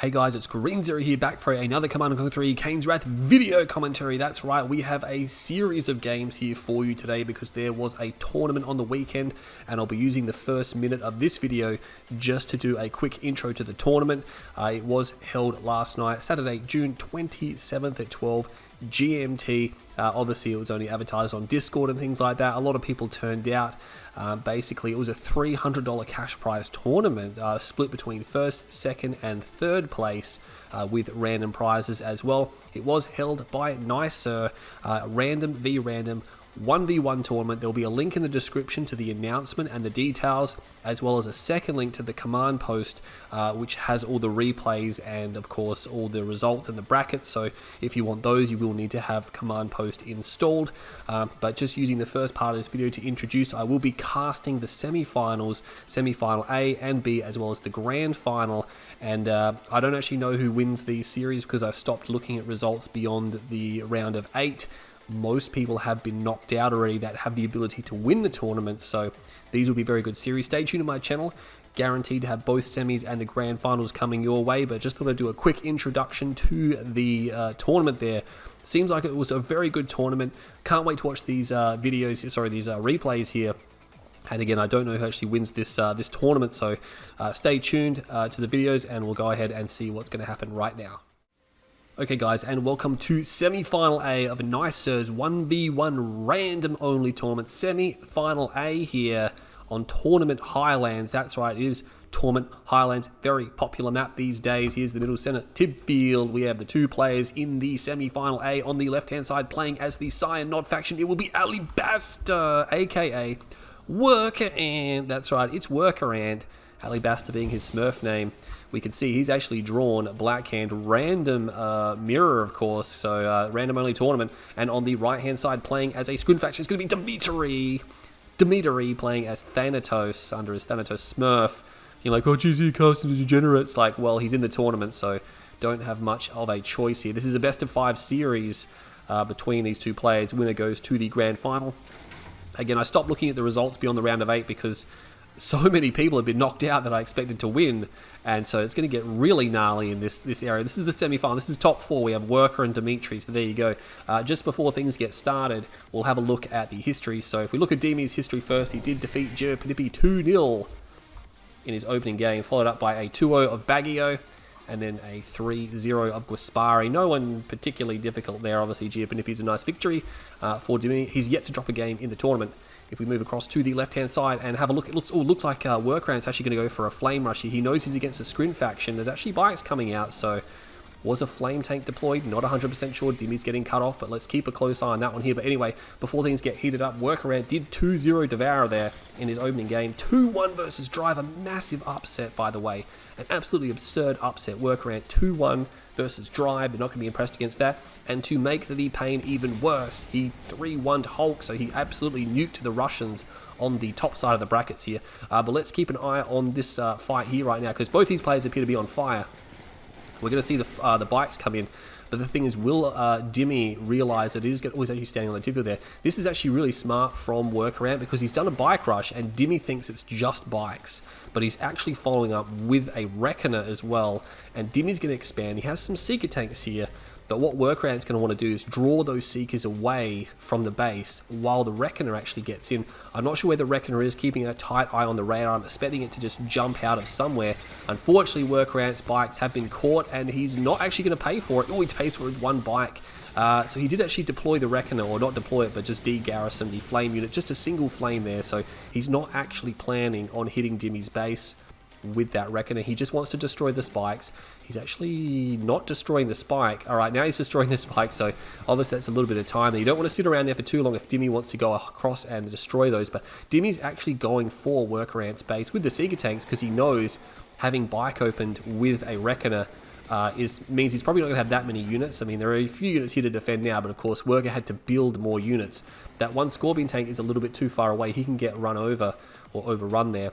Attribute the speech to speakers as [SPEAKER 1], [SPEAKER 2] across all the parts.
[SPEAKER 1] Hey guys, it's Nicesir here, back for another Command & Conquer 3 Kane's Wrath video commentary. That's right, we have a series of games here for you today because there was a tournament on the weekend, and I'll be using the first minute of this video just to do a quick intro to the tournament. It was held last night, Saturday, June 27th at 12 GMT. Obviously, it was only advertised on Discord and things like that. A lot of people turned out. Basically, it was a $300 cash prize tournament split between first, second, and third place with random prizes as well. It was held by Nicesir, random v random 1v1 tournament. There will be a link in the description to the announcement and the details, as well as a second link to the command post, which has all the replays and of course all the results and the brackets. So if you want those, you will need to have command post installed. But just using the first part of this video to introduce, I will be casting the semi-finals, semi-final A and B, as well as the grand final. And I don't actually know who wins these series because I stopped looking at results beyond the round of 8. Most people have been knocked out already that have the ability to win the tournament, so these will be very good series. Stay tuned to my channel, guaranteed to have both semis and the grand finals coming your way, but just thought I'd do a quick introduction to the tournament there. Seems like it was a very good tournament. Can't wait to watch these replays here. And again, I don't know who actually wins this this tournament, so stay tuned to the videos and we'll go ahead and see what's going to happen right now. Okay guys, and welcome to semi-final A of Nicesir's 1v1 random only tournament. Semi-final A here on Tournament Highlands. That's right, it is Tournament Highlands, very popular map these days. Here's the middle center tib field. We have the two players in the semi-final A. On the left-hand side, playing as the Cyan Nod faction, it will be Alibaster, aka Worker Ant. That's right, it's Worker Ant. Alibaster being his Smurf name. We can see he's actually drawn Blackhand, random mirror, of course, so random only tournament. And on the right-hand side, playing as a Scrin faction, it's going to be Dimitery. Dimitery playing as Thanatos under his Thanatos Smurf. You're like, oh, geez, he casting the degenerates. Like, well, he's in the tournament, so don't have much of a choice here. This is a best-of-5 series between these two players. Winner goes to the grand final. Again, I stopped looking at the results beyond the round of 8 because so many people have been knocked out that I expected to win, and so it's going to get really gnarly in this area. This is the semi-final. This is top 4. We have Worker and Dimitery, so there you go. Just before things get started, we'll have a look at the history. So if we look at Dimi's history first, he did defeat Dimitery 2-0 in his opening game, followed up by a 2-0 of Baggio, and then a 3-0 of Guaspari. No one particularly difficult there. Obviously, Dimitery's a nice victory for Dimi. He's yet to drop a game in the tournament. If we move across to the left-hand side and have a look, it looks like Worker Ant's actually going to go for a Flame Rush here. He knows he's against a Scrin faction. There's actually bikes coming out, so was a Flame Tank deployed? Not 100% sure. Dimi's getting cut off, but let's keep a close eye on that one here. But anyway, before things get heated up, Worker Ant did 2-0 Devour there in his opening game. 2-1 versus Drive, a massive upset, by the way. An absolutely absurd upset. Worker Ant 2-1 versus Drive. They're not going to be impressed against that. And to make the pain even worse, he 3-1'd Hulk, so he absolutely nuked the Russians on the top side of the brackets here. But let's keep an eye on this fight here right now, because both these players appear to be on fire. We're going to see the bikes come in. But the thing is, will Dimi realize that he's actually standing on the tip field there? This is actually really smart from Worker Ant because he's done a bike rush and Dimi thinks it's just bikes. But he's actually following up with a Reckoner as well. And Dimi's going to expand. He has some Seeker tanks here. But what Worker Ant's going to want to do is draw those Seekers away from the base while the Reckoner actually gets in. I'm not sure where the Reckoner is, keeping a tight eye on the radar. I'm expecting it to just jump out of somewhere. Unfortunately, Worker Ant's bikes have been caught, and he's not actually going to pay for it. Oh, he pays for it with one bike. So he did actually deploy the Reckoner, or not deploy it, but just de-garrison the Flame unit. Just a single Flame there, so he's not actually planning on hitting Dimi's base with that Reckoner. He just wants to destroy the spikes. He's actually not destroying the spike. Alright, now he's destroying the spike, so obviously that's a little bit of time. You don't want to sit around there for too long if Dimi wants to go across and destroy those, but Dimi's actually going for Worker Ant's base with the Seeker tanks because he knows having bike opened with a Reckoner means he's probably not going to have that many units. I mean, there are a few units here to defend now, but of course Worker had to build more units. That one Scorpion tank is a little bit too far away. He can get run over or overrun there.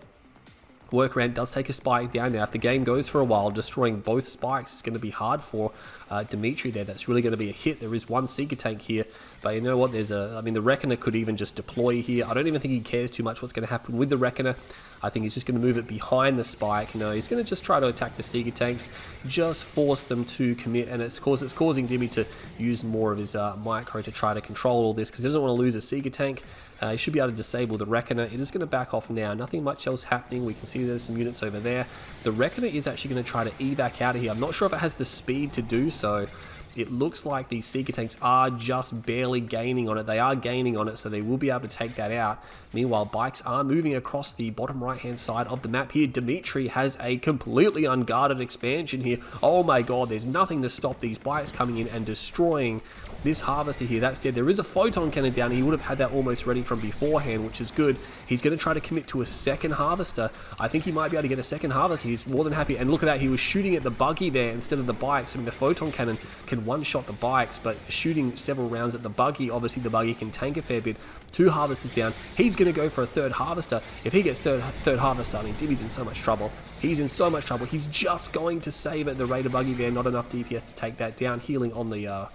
[SPEAKER 1] Workaround does take a spike down. Now, if the game goes for a while, destroying both spikes is going to be hard for Dimitery there. That's really going to be a hit. There is one Seeker tank here, but you know what? I mean, the Reckoner could even just deploy here. I don't even think he cares too much what's going to happen with the Reckoner. I think he's just going to move it behind the spike. No, he's going to just try to attack the Seeker tanks, just force them to commit, and it's causing Dimmy to use more of his micro to try to control all this, because he doesn't want to lose a Seeker tank. He should be able to disable the Reckoner. It is going to back off now. Nothing much else happening. We can see there's some units over there. The Reckoner is actually going to try to evac out of here. I'm not sure if it has the speed to do so. It looks like these Seeker tanks are just barely gaining on it. They are gaining on it, so they will be able to take that out. Meanwhile, bikes are moving across the bottom right-hand side of the map here. Dimitery has a completely unguarded expansion here. Oh my god, there's nothing to stop these bikes coming in and destroying this Harvester here. That's dead. There is a Photon Cannon down. He would have had that almost ready from beforehand, which is good. He's going to try to commit to a second Harvester. I think he might be able to get a second Harvester. He's more than happy. And look at that. He was shooting at the buggy there instead of the bikes. I mean, the Photon Cannon can one-shot the bikes, but shooting several rounds at the buggy, obviously the buggy can tank a fair bit. Two Harvesters down. He's going to go for a third Harvester. If he gets third Harvester, I mean, Dimmy's in so much trouble. He's in so much trouble. He's just going to save it. The Raider buggy there. Not enough DPS to take that down. Healing on the...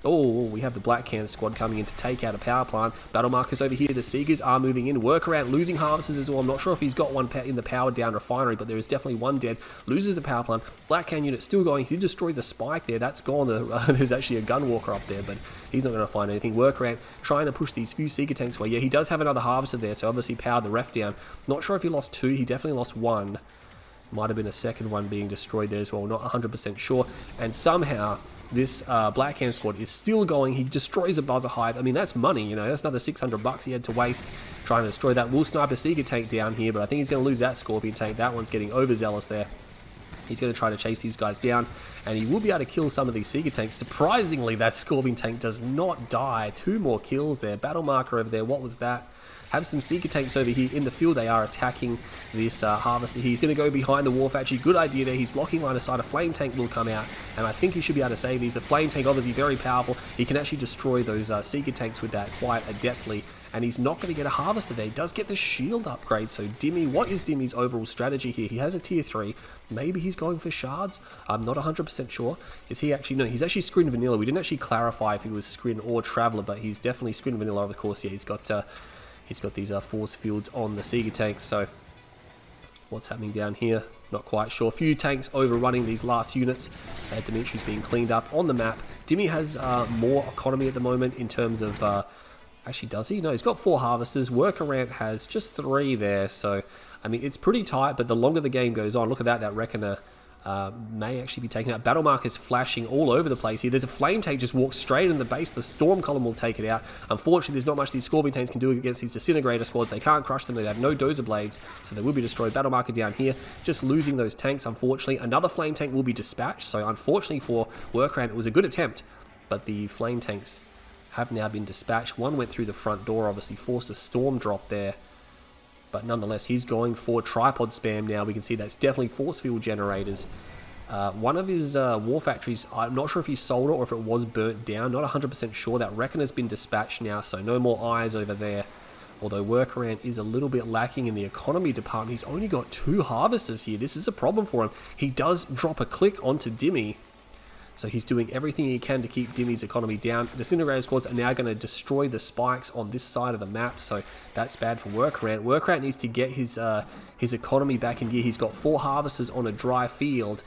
[SPEAKER 1] Oh, we have the Black Can squad coming in to take out a power plant. Battle markers over here. The Seekers are moving in. Workaround losing Harvesters as well. I'm not sure if he's got one in the powered down refinery, but there is definitely one dead. Loses the power plant. Black Can unit still going. He did destroy the spike there. That's gone. There's actually a Gunwalker up there, but he's not going to find anything. Workaround trying to push these few Seeker tanks away. Yeah, he does have another Harvester there, so obviously powered the ref down. Not sure if he lost two. He definitely lost one. Might have been a second one being destroyed there as well. Not 100% sure. And somehow... this Black Hand squad is still going. He destroys a Buzzer Hive. I mean, that's money, you know. That's another 600 bucks he had to waste trying to destroy that. Will snipe a Seeker tank down here, but I think he's going to lose that Scorpion tank. That one's getting overzealous there. He's going to try to chase these guys down, and he will be able to kill some of these Seeker tanks. Surprisingly, that Scorpion tank does not die. 2 more kills there. Battle marker over there. What was that? Have some Seeker tanks over here in the field. They are attacking this Harvester. He's going to go behind the War Factory. Good idea there. He's blocking line of sight. A Flame Tank will come out, and I think he should be able to save these. The Flame Tank, obviously very powerful. He can actually destroy those Seeker tanks with that quite adeptly, and he's not going to get a Harvester there. He does get the shield upgrade. So Dimmy, what is Dimmy's overall strategy here? He has a tier 3. Maybe he's going for shards. I'm not 100% sure. Is he actually... No, he's actually Scrin Vanilla. We didn't actually clarify if he was Scrin or Traveler, but he's definitely Scrin Vanilla, of course. Yeah, he's got these force fields on the Seeker tanks. So what's happening down here? Not quite sure. A few tanks overrunning these last units. Dimitery's being cleaned up on the map. Dimmy has more economy at the moment in terms of... actually, does he? No, he's got 4 Harvesters. Workaround has just 3 there. So, I mean, it's pretty tight, but the longer the game goes on... Look at that. That Reckoner may actually be taken out. Battle markers flashing all over the place here. There's a Flame Tank just walks straight in the base. The Storm Column will take it out. Unfortunately, there's not much these Scorpion Tanks can do against these Disintegrator squads. They can't crush them. They have no Dozer Blades, so they will be destroyed. Battle marker down here, just losing those tanks, unfortunately. Another Flame Tank will be dispatched, so unfortunately for Workaround, it was a good attempt, but the Flame Tanks have now been dispatched. One went through the front door, obviously forced a Storm drop there. But nonetheless, he's going for tripod spam now. We can see that's definitely force field generators. One of his war factories, I'm not sure if he sold it or if it was burnt down. Not 100% sure. That Reckoner's been dispatched now, so no more eyes over there. Although Workaround is a little bit lacking in the economy department. He's only got 2 Harvesters here. This is a problem for him. He does drop a click onto Dimmy. So he's doing everything he can to keep Dimmy's economy down. Disintegrator squads are now going to destroy the spikes on this side of the map, so that's bad for Workaround. Workaround needs to get his economy back in gear. He's got 4 Harvesters on a dry field.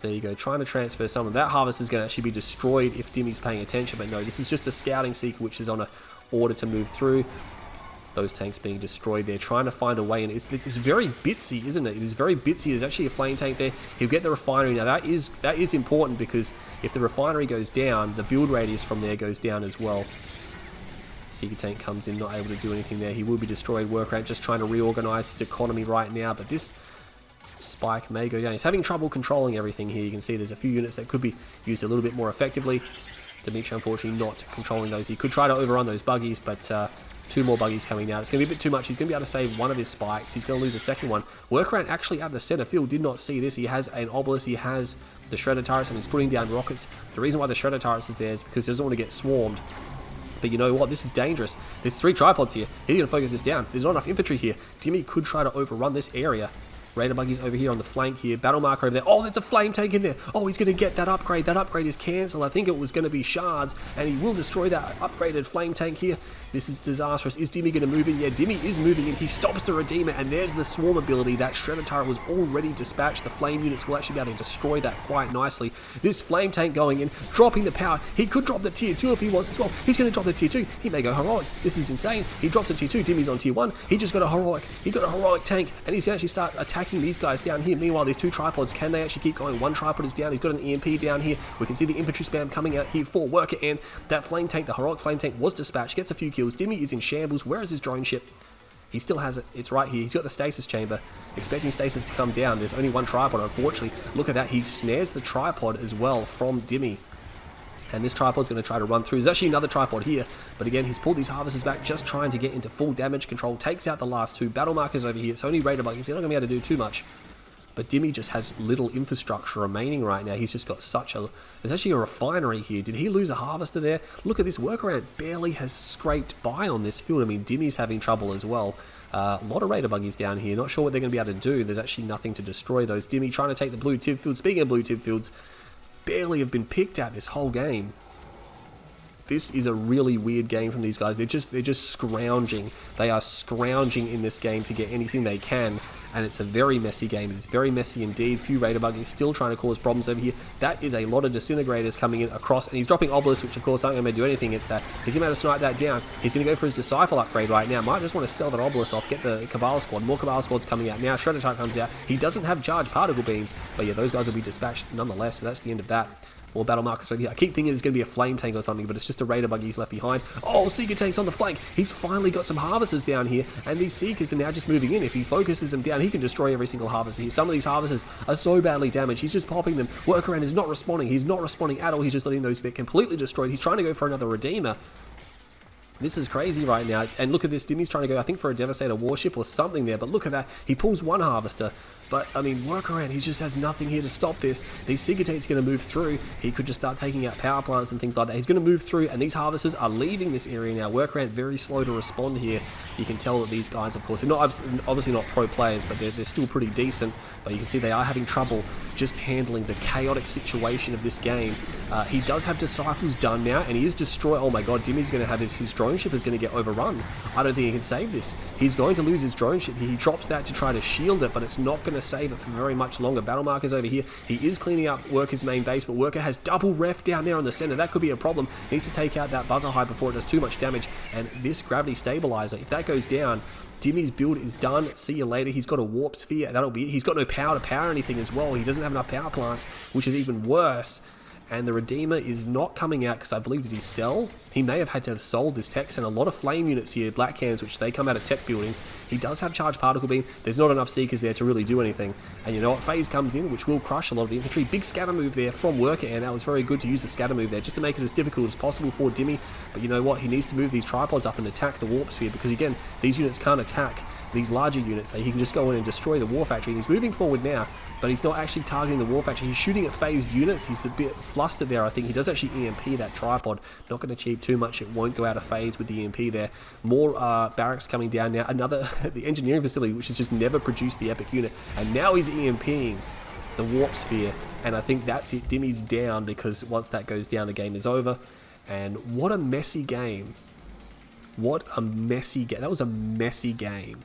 [SPEAKER 1] There you go, trying to transfer some of that. Harvester is going to actually be destroyed if Dimmy's paying attention, but no, this is just a Scouting Seeker which is on a order to move through. Those tanks being destroyed. They're trying to find a way, and it's very bitsy, isn't it? It is very bitsy. There's actually a Flame Tank there. He'll get the refinery. Now that is important, because if the refinery goes down, the build radius from there goes down as well. Seeker Tank comes in, not able to do anything there. He will be destroyed. Workaround just trying to reorganize his economy right now, but this spike may go down. He's having trouble controlling everything here. You can see there's a few units that could be used a little bit more effectively. Dimitery, unfortunately, not controlling those. He could try to overrun those buggies, but 2 more buggies coming out. It's going to be a bit too much. He's going to be able to save one of his spikes. He's going to lose a second one. Workaround actually out of the center field did not see this. He has an Obelisk. He has the Shredder turrets, and he's putting down rockets. The reason why the Shredder turrets is there is because he doesn't want to get swarmed. But you know what? This is dangerous. There's 3 tripods here. He's going to focus this down. There's not enough infantry here. Dimmy could try to overrun this area. Raider Buggy's over here on the flank here. Battle Marker over there. Oh, there's a Flame Tank in there. Oh, he's going to get that upgrade. That upgrade is cancelled. I think it was going to be shards, and he will destroy that upgraded Flame Tank here. This is disastrous. Is Dimmy going to move in? Yeah, Dimmy is moving in. He stops the Redeemer, and there's the Swarm ability. That Shredder turret was already dispatched. The Flame units will actually be able to destroy that quite nicely. This Flame Tank going in, dropping the power. He could drop the tier 2 if he wants as well. He's going to drop the tier 2. He may go heroic. This is insane. He drops the tier 2. Dimmy's on tier 1. He just got a heroic. He got a heroic tank, and he's going to actually start attacking these guys down here. Meanwhile, these 2 tripods, can they actually keep going? 1 tripod is down. He's got an EMP down here. We can see the infantry spam coming out here for Worker Ant. That Flame Tank, the heroic Flame Tank, was dispatched. Gets a few kills. Dimmy is in shambles. Where is his drone ship? He still has it. It's right here. He's got the stasis chamber. Expecting stasis to come down. There's only 1 tripod, unfortunately. Look at that. He snares the tripod as well from Dimmy. And this tripod's going to try to run through. There's actually another tripod here. But again, he's pulled these harvesters back, just trying to get into full damage control. Takes out the last 2. Battle Markers over here. It's only Raider Buggies. They're not going to be able to do too much. But Dimmy just has little infrastructure remaining right now. He's just got such a... There's actually a refinery here. Did he lose a harvester there? Look at this. Worker Ant barely has scraped by on this field. I mean, Dimmy's having trouble as well. A lot of Raider Buggies down here. Not sure what they're going to be able to do. There's actually nothing to destroy those. Dimmy trying to take the blue tip field. Speaking of blue tip fields, barely have been picked at this whole game. This is a really weird game from these guys. They're just scrounging. They are scrounging in this game to get anything they can, and it's a very messy game. It's very messy indeed. Few Raider Buggies still trying to cause problems over here. That is a lot of Disintegrators coming in across, and he's dropping Obelisks, which of course aren't going to do anything against that. He's going to be able to snipe that down. He's going to go for his Disciple upgrade right now. Might just want to sell that Obelisk off, get the Cabal Squad. More Cabal Squads coming out now. Shredder Type comes out. He doesn't have charged particle beams, but yeah, those guys will be dispatched nonetheless, so that's the end of that. More battle markers right here. I keep thinking it's going to be a Flame Tank or something, but it's just a Raider Buggy he's left behind. Oh, Seeker Tank's on the flank. He's finally got some Harvesters down here, and these Seekers are now just moving in. If he focuses them down, he can destroy every single Harvester here. Some of these Harvesters are so badly damaged. He's just popping them. Worker Ant is not responding. He's not responding at all. He's just letting those get completely destroyed. He's trying to go for another Redeemer. This is crazy right now. And look at this. Dimmy's trying to go, I think, for a Devastator warship or something there. But look at that. He pulls 1 Harvester. But, I mean, Worker Ant, he just has nothing here to stop this. These Seeker Tanks going to move through. He could just start taking out power plants and things like that. He's going to move through, and these Harvesters are leaving this area now. Worker Ant very slow to respond here. You can tell that these guys, of course, they're not obviously not pro players, but they're still pretty decent. But you can see they are having trouble just handling the chaotic situation of this game. He does have Disciples done now, and he is destroyed. Oh my god, Dimmy's going to have his drone ship is going to get overrun. I don't think he can save this. He's going to lose his drone ship. He drops that to try to shield it, but it's not going to save it for very much longer. Battle Marker's over here. He is cleaning up Worker's main base, but Worker has double ref down there on the center. That could be a problem. Needs to take out that Buzzer Hive before it does too much damage, and this Gravity Stabilizer, if that goes down, Dimmy's build is done. See you later. He's got a Warp Sphere. That'll be it. He's got no power to power anything as well. He doesn't have enough power plants, which is even worse. And the Redeemer is not coming out because I believe, did he sell? He may have had to have sold this tech center. A lot of flame units here, Black Cans, which they come out of tech buildings. He does have charged particle beam. There's not enough Seekers there to really do anything. And you know what? Phase comes in, which will crush a lot of the infantry. Big scatter move there from Worker, and that was very good to use the scatter move there just to make it as difficult as possible for Dimmy. But you know what? He needs to move these tripods up and attack the Warp Sphere because, again, these units can't attack these larger units. He can just go in and destroy the War Factory. And he's moving forward now, but he's not actually targeting the War Factory. He's shooting at phased units. He's a bit flustered there, I think. He does actually EMP that tripod. Not going to achieve too much. It won't go out of phase with the EMP there. More barracks coming down now. Another, the engineering facility, which has just never produced the epic unit. And now he's EMPing the Warp Sphere. And I think that's it. Dimmy's down because once that goes down, the game is over. And what a messy game. What a messy game. That was a messy game.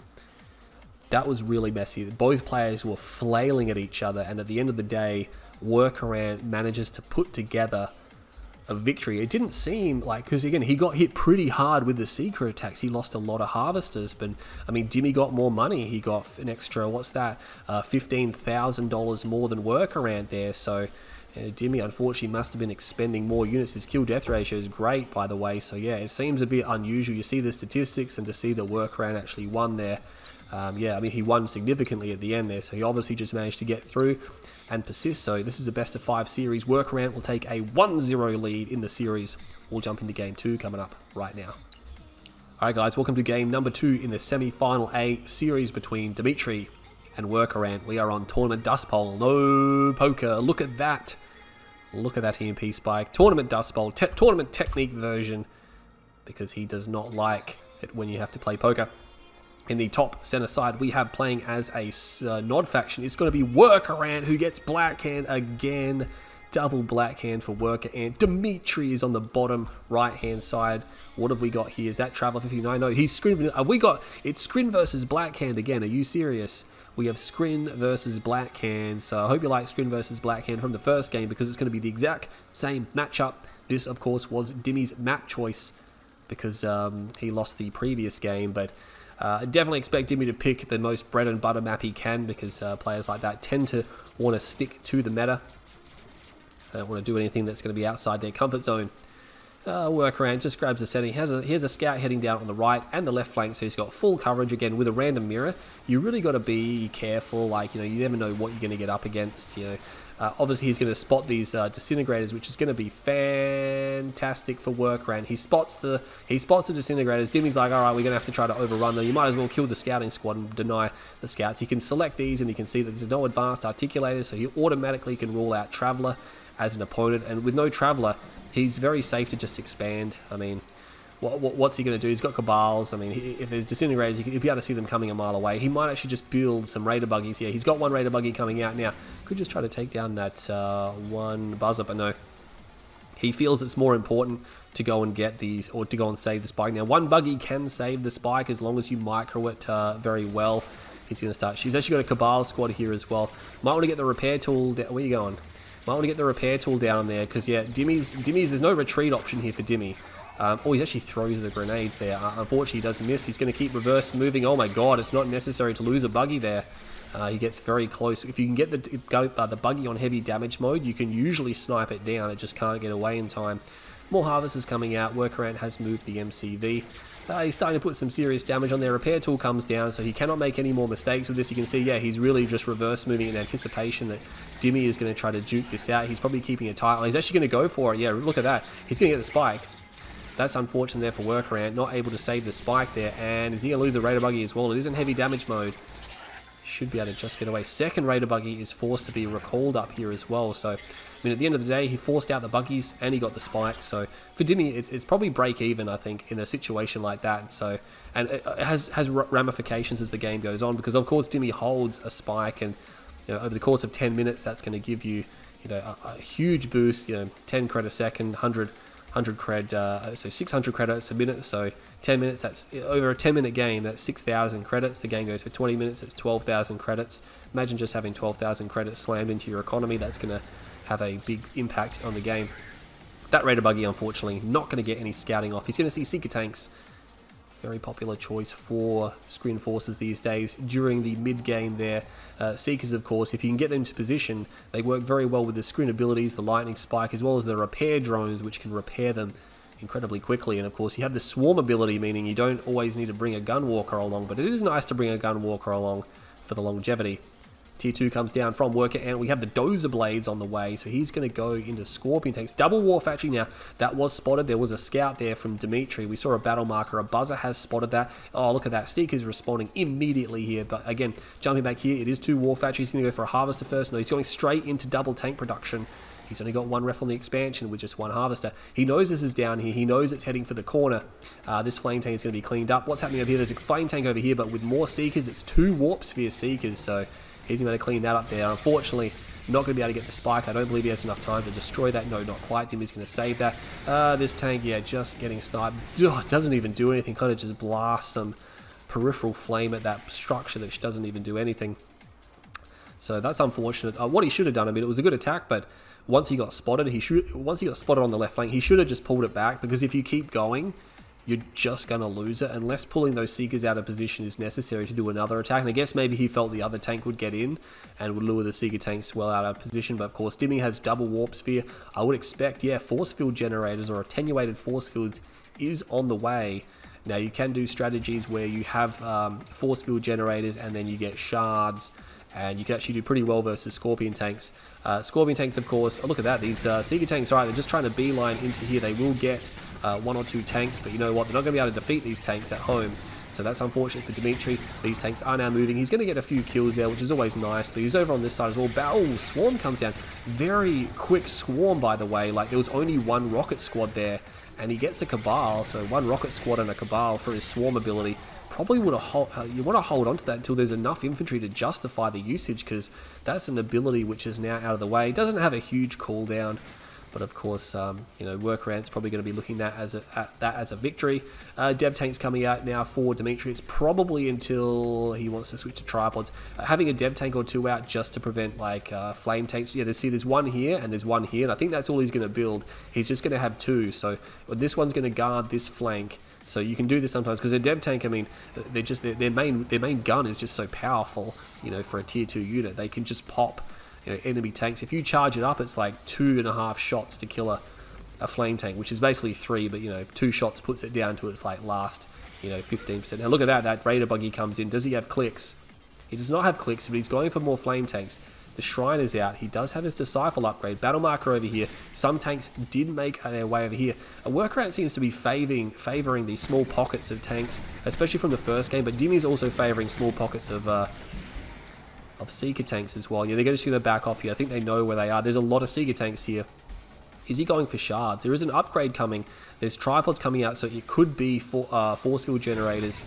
[SPEAKER 1] That was really messy. Both players were flailing at each other, and at the end of the day, Worker Ant manages to put together a victory. It didn't seem like, because again, he got hit pretty hard with the Seeker attacks. He lost a lot of Harvesters, but I mean, Dimmy got more money. He got an extra, what's that, $15,000 more than Worker Ant there, so Dimmy unfortunately must have been expending more units. His kill death ratio is great, by the way, so yeah, it seems a bit unusual. You see the statistics, and to see the Worker Ant actually won there. Yeah, I mean, he won significantly at the end there, so he obviously just managed to get through and persist. So this is a best of 5 series. Worker Ant will take a 1-0 lead in the series. We'll jump into game 2 coming up right now. Alright guys, welcome to game number 2 in the semi-final A series between Dimitery and Worker Ant. We are on Tournament Dust Bowl. No poker. Look at that. Look at that EMP spike. Tournament Dust Bowl. Tournament Technique version. Because he does not like it when you have to play poker. In the top center side, we have playing as a Nod faction. It's going to be Workaround who gets Blackhand again. Double Blackhand for Worker Ant. Dimitery is on the bottom right-hand side. What have we got here? Is that Traveler 59? No, he's Scrin. Have we got... It's Scrin versus Blackhand again. Are you serious? We have Scrin versus Blackhand. So I hope you like Scrin versus Blackhand from the first game because it's going to be the exact same matchup. This, of course, was Dimmy's map choice because he lost the previous game. But definitely expect Dimmy to pick the most bread and butter map he can because players like that tend to want to stick to the meta. They don't want to do anything that's going to be outside their comfort zone. Workaround just grabs a setting. Here's a scout heading down on the right and the left flank, so he's got full coverage again with a random mirror. You really got to be careful. Like, you know, you never know what you're going to get up against. You know, obviously he's going to spot these disintegrators, which is going to be fantastic for Workaround. He spots the disintegrators. Dimmy's like, all right, we're going to have to try to overrun them. You might as well kill the scouting squad and deny the scouts. He can select these, and he can see that there's no advanced articulators, so he automatically can rule out Traveler as an opponent, and with no Traveler, he's very safe to just expand. I mean, what's he going to do? He's got Cabals. I mean, if there's disintegrators, he'll be able to see them coming a mile away. He might actually just build some Raider buggies. Yeah, he's got one Raider buggy coming out now. Could just try to take down that one buzzer, but no. He feels it's more important to go and get these, or to go and save the spike. Now, one buggy can save the spike as long as you micro it very well. He's going to start. She's actually got a Cabal squad here as well. Might want to get the repair tool. Where are you going? Might want to get the repair tool down there because, yeah, Dimmy's, there's no retreat option here for Dimmy. Oh, he actually throws the grenades there. Unfortunately, he does miss. He's going to keep reverse moving. Oh my god, it's not necessary to lose a buggy there. He gets very close. If you can get the buggy on heavy damage mode, you can usually snipe it down. It just can't get away in time. More harvesters coming out. Workaround has moved the MCV. He's starting to put some serious damage on there. Repair tool comes down, so he cannot make any more mistakes with this. You can see, yeah, he's really just reverse moving in anticipation that Dimmy is going to try to juke this out. He's probably keeping it tight. He's actually going to go for it. Yeah, look at that. He's going to get the spike. That's unfortunate there for Workaround. Not able to save the spike there. And is he going to lose the Raider buggy as well? It is in heavy damage mode. Should be able to just get away. Second Raider buggy is forced to be recalled up here as well. So, I mean, at the end of the day, he forced out the buggies and he got the spikes. So, for Dimmy, it's probably break even, I think, in a situation like that. So, and it has ramifications as the game goes on because, of course, Dimmy holds a spike, and you know, over the course of 10 minutes, that's going to give you, you know, a huge boost. You know, 10 cred a second, 100 cred, so 600 credits a minute. So 10 minutes, that's over a 10-minute game, that's 6,000 credits. The game goes for 20 minutes, it's 12,000 credits. Imagine just having 12,000 credits slammed into your economy. That's going to have a big impact on the game. That Raider buggy, unfortunately, not going to get any scouting off. He's going to see Seeker tanks. Very popular choice for screen forces these days during the mid-game there. Seekers, of course, if you can get them to position, they work very well with the screen abilities, the lightning spike, as well as the repair drones, which can repair them incredibly quickly. And of course, you have the swarm ability, meaning you don't always need to bring a gunwalker along, but it is nice to bring a gunwalker along for the longevity. Tier 2 comes down from Worker, and we have the Dozer Blades on the way, so he's going to go into Scorpion tanks. Double War Factory now, that was spotted. There was a scout there from Dimitery. We saw a battle marker. A buzzer has spotted that. Oh, look at that. Seeker's responding immediately here, but again, jumping back here, it is 2 War Factories. He's going to go for a Harvester first. No, he's going straight into double tank production. He's only got 1 ref on the expansion with just 1 harvester. He knows this is down here. He knows it's heading for the corner. This flame tank is going to be cleaned up. What's happening over here? There's a flame tank over here, but with more Seekers, it's 2 Warp Sphere Seekers, so he's going to clean that up there. Unfortunately, not going to be able to get the spike. I don't believe he has enough time to destroy that. No, not quite. Dimmy's going to save that. This tank, yeah, just getting sniped. Doesn't even do anything. Kind of just blasts some peripheral flame at that structure that doesn't even do anything. So that's unfortunate. What he should have done, I mean, it was a good attack, but once he got spotted, once he got spotted on the left flank, he should have just pulled it back, because if you keep going, you're just going to lose it, unless pulling those Seekers out of position is necessary to do another attack. And I guess maybe he felt the other tank would get in and would lure the Seeker tanks well out of position. But of course, Dimmy has double Warp Sphere. I would expect, yeah, force field generators or attenuated force fields is on the way. Now, you can do strategies where you have force field generators and then you get shards, and you can actually do pretty well versus Scorpion tanks. Scorpion tanks, of course, oh, look at that. These Seeker tanks, alright, they're just trying to beeline into here. They will get 1 or 2 tanks, but you know what? They're not going to be able to defeat these tanks at home. So that's unfortunate for Dimitery. These tanks are now moving. He's going to get a few kills there, which is always nice, but he's over on this side as well. Oh, Swarm comes down. Very quick Swarm, by the way. Like, there was only one rocket squad there, and he gets a Cabal, so one rocket squad and a Cabal for his Swarm ability. Probably would have you want to hold on to that until there's enough infantry to justify the usage, because that's an ability which is now out of the way. It doesn't have a huge cooldown, but of course, you know, Workrant's probably going to be looking at that as a victory. Dev Tank's coming out now for Dimitery. It's probably until he wants to switch to tripods. Having a Dev Tank or two out just to prevent like flame tanks. Yeah, there's one here and there's one here, and I think that's all he's going to build. He's just going to have two. So this one's going to guard this flank. So you can do this sometimes because a Dev Tank, I mean, their main gun is just so powerful. You know, for a tier 2 unit, they can just pop, you know, enemy tanks. If you charge it up, it's like 2.5 shots to kill a flame tank, which is basically 3, but you know, 2 shots puts it down to its like last, you know, 15%. Now look at that Raider buggy comes in. Does he have clicks? He does not have clicks, but he's going for more flame tanks. The Shrine is out. He does have his Disciple upgrade. Battle Marker over here. Some tanks did make their way over here. A Workrant seems to be favouring these small pockets of tanks, especially from the first game, but Dimmy's also favouring small pockets of Seeker tanks as well. Yeah, they're just going to back off here. I think they know where they are. There's a lot of Seeker tanks here. Is he going for shards? There is an upgrade coming. There's tripods coming out, so it could be for force field generators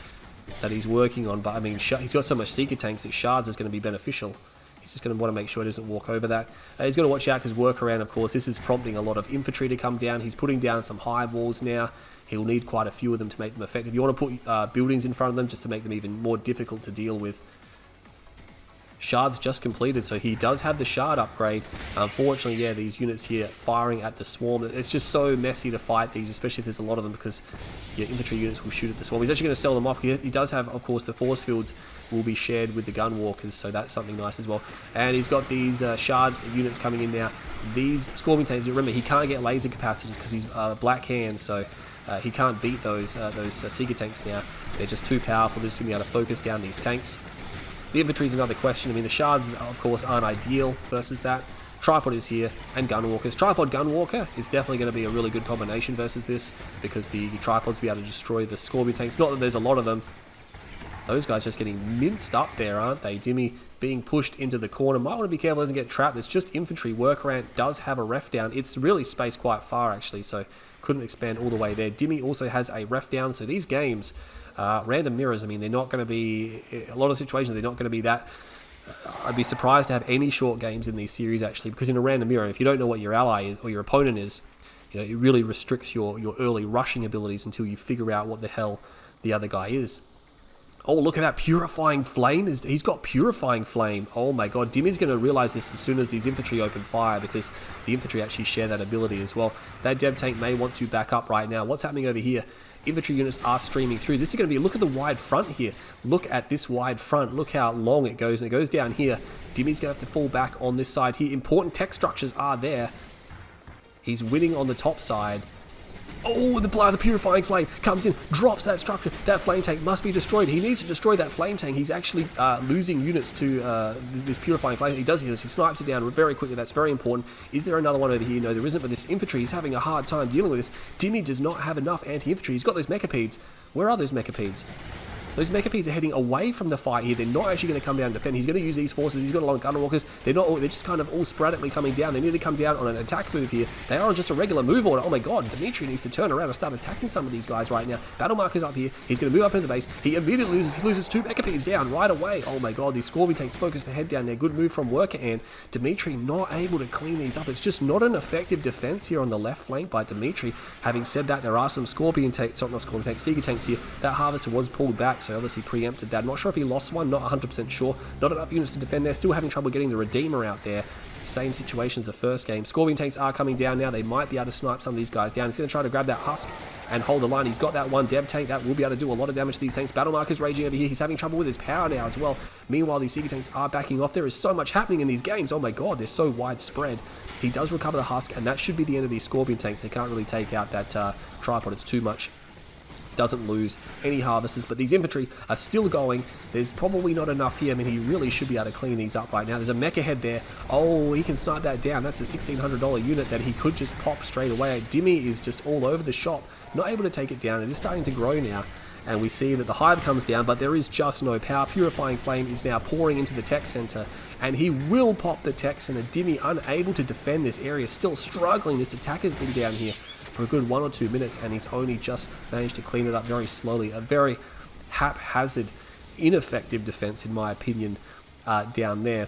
[SPEAKER 1] that he's working on. But I mean, he's got so much Seeker tanks that shards is going to be beneficial. He's just going to want to make sure he doesn't walk over that. He's got to watch out because Workaround, of course, this is prompting a lot of infantry to come down. He's putting down some high walls now. He'll need quite a few of them to make them effective. You want to put buildings in front of them just to make them even more difficult to deal with. Shard's just completed, so he does have the Shard upgrade. Unfortunately, yeah, these units here firing at the Swarm. It's just so messy to fight these, especially if there's a lot of them, because your infantry units will shoot at the Swarm. He's actually going to sell them off. He does have, of course, the force fields will be shared with the Gunwalkers, so that's something nice as well. And he's got these Shard units coming in now. These Scorpion tanks, remember, he can't get laser capacitors because he's Black Hand, so he can't beat those Seeker tanks now. They're just too powerful. They're just going to be able to focus down these tanks. The infantry is another question. I mean, the shards, of course, aren't ideal versus that. Tripod is here, and Gunwalkers. Tripod Gunwalker is definitely going to be a really good combination versus this, because the tripods will be able to destroy the Scorpion tanks. Not that there's a lot of them. Those guys just getting minced up there, aren't they? Dimmy being pushed into the corner. Might want to be careful he doesn't get trapped. It's just infantry. Workaround does have a ref down. It's really spaced quite far, actually, so couldn't expand all the way there. Dimmy also has a ref down, so these games... random mirrors, I mean, they're not going to be, a lot of situations, they're not going to be that, I'd be surprised to have any short games in these series, actually, because in a random mirror, if you don't know what your ally is, or your opponent is, you know, it really restricts your early rushing abilities until you figure out what the hell the other guy is. Oh, look at that Purifying Flame. He's got Purifying Flame. Oh my god, Dimmy's going to realise this as soon as these infantry open fire, because the infantry actually share that ability as well. That Dev Tank may want to back up right now. What's happening over here? Infantry units are streaming through. This is going to be, look at the wide front here. Look at this wide front. Look how long it goes, and it goes down here. Dimmy's going to have to fall back on this side here. Important tech structures are there. He's winning on the top side. Oh, the Purifying Flame comes in, drops that structure. That flame tank must be destroyed. He needs to destroy that flame tank. He's actually losing units to this Purifying Flame. He does this. He snipes it down very quickly. That's very important. Is there another one over here? No, there isn't, but this infantry is having a hard time dealing with this. Dimmy does not have enough anti-infantry. He's got those Mechapeds. Where are those Mechapeds? Those Mechapeds are heading away from the fight here. They're not actually going to come down and defend. He's going to use these forces. He's got a lot of Gunwalkers. They're just kind of all sporadically coming down. They need to come down on an attack move here. They are on just a regular move order. Oh my god, Dimitery needs to turn around and start attacking some of these guys right now. Battle Marker's up here. He's going to move up into the base. He immediately loses 2 Mechapeds down right away. Oh my god, these Scorpion tanks focus the head down there. Good move from Worker, and Dimitery not able to clean these up. It's just not an effective defense here on the left flank by Dimitery. Having said that, there are some Scorpion tanks, not Scorpion tanks, Seeker tanks here. That Harvester was pulled back, so obviously preempted that. I'm not sure if he lost one, not 100% sure. Not enough units to defend there. Still having trouble getting the Redeemer out there. Same situation as the first game. Scorpion tanks are coming down now. They might be able to snipe some of these guys down. He's going to try to grab that husk and hold the line. He's got that one Dev tank. That will be able to do a lot of damage to these tanks. Battle Marker's raging over here. He's having trouble with his power now as well. Meanwhile, these Seeker tanks are backing off. There is so much happening in these games. Oh my god, they're so widespread. He does recover the husk, and that should be the end of these Scorpion tanks. They can't really take out that tripod. It's too much. Doesn't lose any harvesters, but these infantry are still going. There's probably not enough here. I mean, he really should be able to clean these up right now. There's a mecha head there. Oh, he can snipe that down. That's a $1,600 unit that he could just pop straight away. Dimmy is just all over the shop, not able to take it down. It is starting to grow now. And we see that the hive comes down, but there is just no power. Purifying Flame is now pouring into the tech center, and he will pop the tech center. Dimmy unable to defend this area, still struggling. This attack has been down here for a good 1 or 2 minutes, and he's only just managed to clean it up very slowly. A very haphazard, ineffective defense, in my opinion, down there.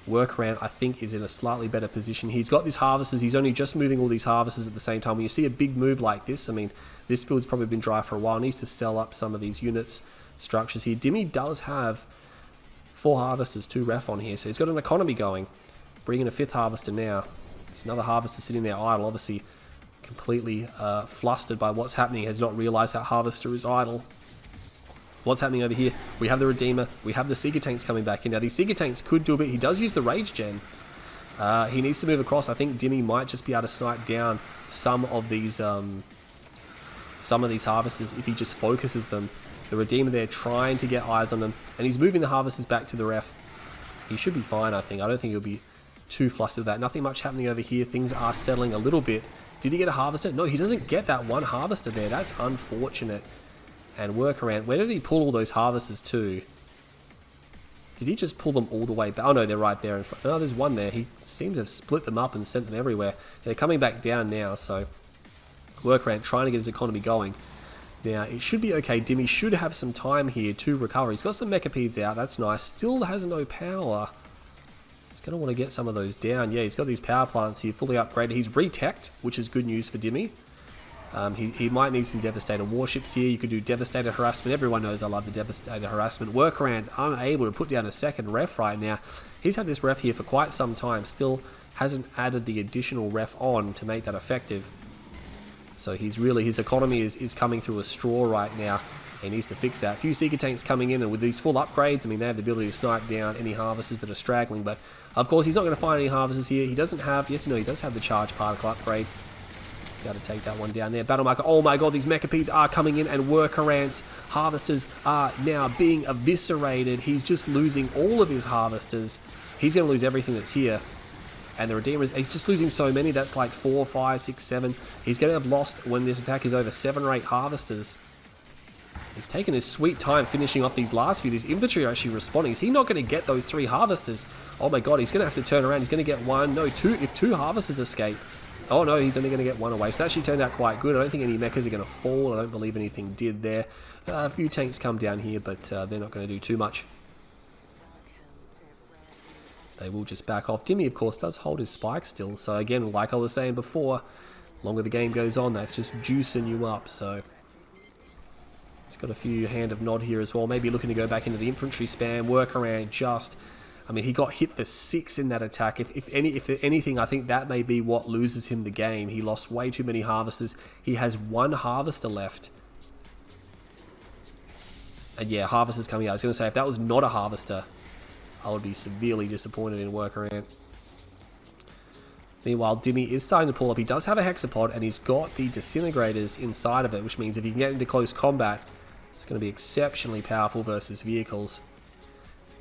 [SPEAKER 1] Workaround, I think, is in a slightly better position. He's got these harvesters. He's only just moving all these harvesters at the same time. When you see a big move like this, I mean, this field's probably been dry for a while. Needs to sell up some of these units, structures here. Dimmy does have 4 harvesters, 2 ref on here, so he's got an economy going. Bring in a 5th harvester now. There's another harvester sitting there idle, obviously completely flustered by what's happening. Has not realized that harvester is idle. What's happening over here? We have the Redeemer. We have the Seeker Tanks coming back in. Now, these Seeker Tanks could do a bit. He does use the Rage Gen. He needs to move across. I think Dimmy might just be able to snipe down some of these harvesters if he just focuses them. The Redeemer there trying to get eyes on them. And he's moving the harvesters back to the ref. He should be fine, I think. I don't think he'll be too flustered with that. Nothing much happening over here. Things are settling a little bit. Did he get a harvester? No, he doesn't get that one harvester there. That's unfortunate. And Workaround, where did he pull all those harvesters to? Did he just pull them all the way back? Oh no, they're right there in front. Oh, there's one there. He seems to have split them up and sent them everywhere. They're coming back down now, so Workaround trying to get his economy going. Now, it should be okay. Dimmy should have some time here to recover. He's got some Mechapedes out. That's nice. Still has no power. He's going to want to get some of those down. Yeah, he's got these power plants here fully upgraded. He's reteched, which is good news for Dimmy. He might need some Devastator warships here. You could do Devastator harassment. Everyone knows I love the Devastator harassment. Workaround unable to put down a second ref right now. He's had this ref here for quite some time. Still hasn't added the additional ref on to make that effective. So he's really, his economy is coming through a straw right now. He needs to fix that. A few Seeker Tanks coming in, and with these full upgrades, I mean, they have the ability to snipe down any harvesters that are straggling. But of course, he's not going to find any harvesters here. He doesn't have, yes, no, he does have the charge particle upgrade. Got to take that one down there. Battle marker. Oh my god, these Mechapedes are coming in, and Workaround's harvesters are now being eviscerated. He's just losing all of his harvesters. He's going to lose everything that's here. And the Redeemer he's just losing so many. That's like 4, 5, 6, 7. He's going to have lost, when this attack is over, 7 or 8 harvesters. He's taken his sweet time finishing off these last few. These infantry are actually responding. Is he not going to get those 3 harvesters? Oh my god, he's going to have to turn around. He's going to get 1, no, 2. If 2 harvesters escape. Oh no, he's only going to get 1 away. So that actually turned out quite good. I don't think any mechas are going to fall. I don't believe anything did there. A few tanks come down here, but they're not going to do too much. They will just back off. Dimmy, of course, does hold his spike still. So again, like I was saying before, longer the game goes on, that's just juicing you up. So he's got a few Hand of Nod here as well. Maybe looking to go back into the infantry spam. Workaround just... I mean, he got hit for 6 in that attack. If anything, I think that may be what loses him the game. He lost way too many harvesters. He has 1 harvester left. And yeah, harvester's coming out. I was going to say, if that was not a harvester, I would be severely disappointed in Workaround. Meanwhile, Dimmy is starting to pull up. He does have a Hexapod, and he's got the Disintegrators inside of it, which means if he can get into close combat, it's going to be exceptionally powerful versus vehicles.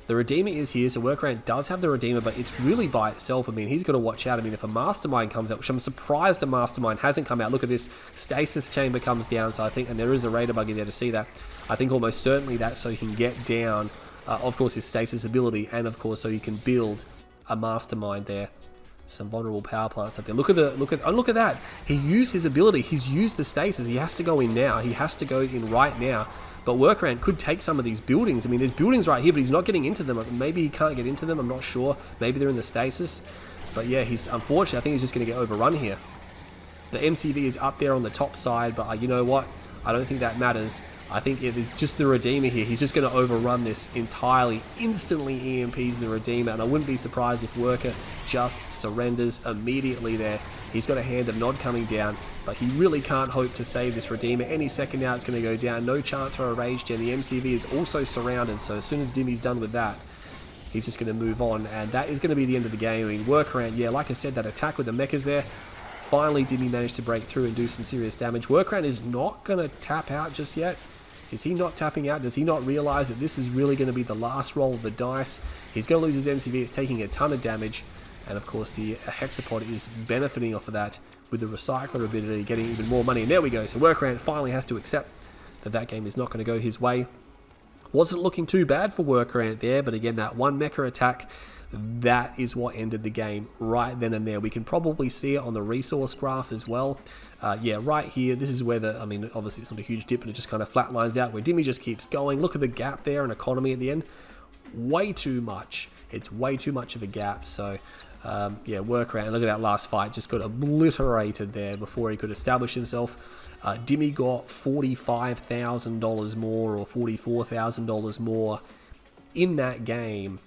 [SPEAKER 1] The Redeemer is here, so Workaround does have the Redeemer, but it's really by itself. I mean, he's got to watch out. I mean, if a Mastermind comes out, which I'm surprised a Mastermind hasn't come out. Look at this. Stasis Chamber comes down, so I think, and there is a Raider Buggy there to see that. I think almost certainly that's so he can get down, of course, his Stasis ability, and of course, so he can build a Mastermind there. Some vulnerable power plants up there. Look at that. He used his ability. He's used the Stasis. He has to go in now. He has to go in right now. But Workaround could take some of these buildings. I mean, there's buildings right here, but he's not getting into them. Maybe he can't get into them. I'm not sure. Maybe they're in the stasis. But yeah, he's unfortunately, I think he's just going to get overrun here. The MCV is up there on the top side, but you know what? I don't think that matters. I think it is just the Redeemer here. He's just going to overrun this entirely. Instantly EMPs the Redeemer, and I wouldn't be surprised if Worker just surrenders immediately there. He's got a Hand of Nod coming down, but he really can't hope to save this Redeemer. Any second now it's going to go down. No chance for a Rage Gen. The MCV is also surrounded, so as soon as Dimmy's done with that, he's just going to move on, and that is going to be the end of the game. I mean, Workaround, yeah, like I said, that attack with the mechas there, finally Dimmy managed to break through and do some serious damage. Workaround is not going to tap out just yet. Is he not tapping out? Does he not realize that this is really going to be the last roll of the dice? He's going to lose his MCV. It's taking a ton of damage. And of course, the Hexapod is benefiting off of that with the Recycler ability, getting even more money. And there we go. So Workaround finally has to accept that game is not going to go his way. Wasn't looking too bad for Worker Ant there, but again, that one mecha attack, that is what ended the game right then and there. We can probably see it on the resource graph as well. Yeah, right here, this is where I mean, obviously it's not a huge dip, but it just kind of flatlines out, where Dimmy just keeps going. Look at the gap there in economy at the end. Way too much. It's way too much of a gap, so... yeah, Worker Ant, look at that last fight, just got obliterated there before he could establish himself. Dimmy got $45,000 more or $44,000 more in that game.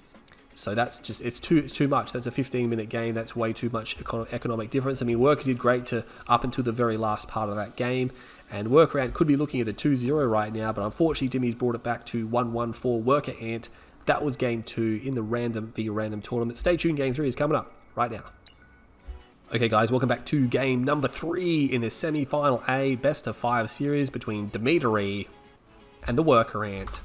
[SPEAKER 1] So that's just, it's too much. That's a 15-minute game. That's way too much economic difference. I mean, Worker did great up until the very last part of that game. And Worker Ant could be looking at a 2-0 right now, but unfortunately Dimmy's brought it back to 1-1 for Worker Ant. That was game 2 in the random v random tournament. Stay tuned, game 3 is coming up right now. Okay guys, welcome back to game number 3 in this semi-final A best of 5 series between Dimitery and the Worker Ant.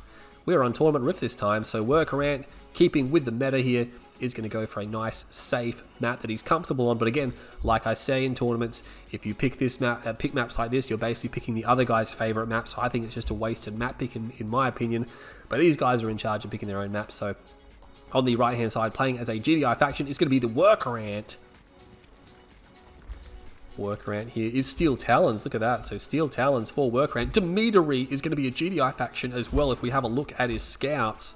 [SPEAKER 1] We're on Tournament Rift this time, so Worker Ant, keeping with the meta here, is going to go for a nice, safe map that he's comfortable on. But again, like I say in tournaments, if you pick this map, pick maps like this, you're basically picking the other guy's favorite map. So I think it's just a wasted map pick in my opinion. But these guys are in charge of picking their own maps. So on the right-hand side, playing as a GDI faction, is going to be the Worker Ant. Worker Ant here is Steel Talons. Look at that. So Steel Talons for Worker Ant. Dimitery is going to be a GDI faction as well. If we have a look at his scouts,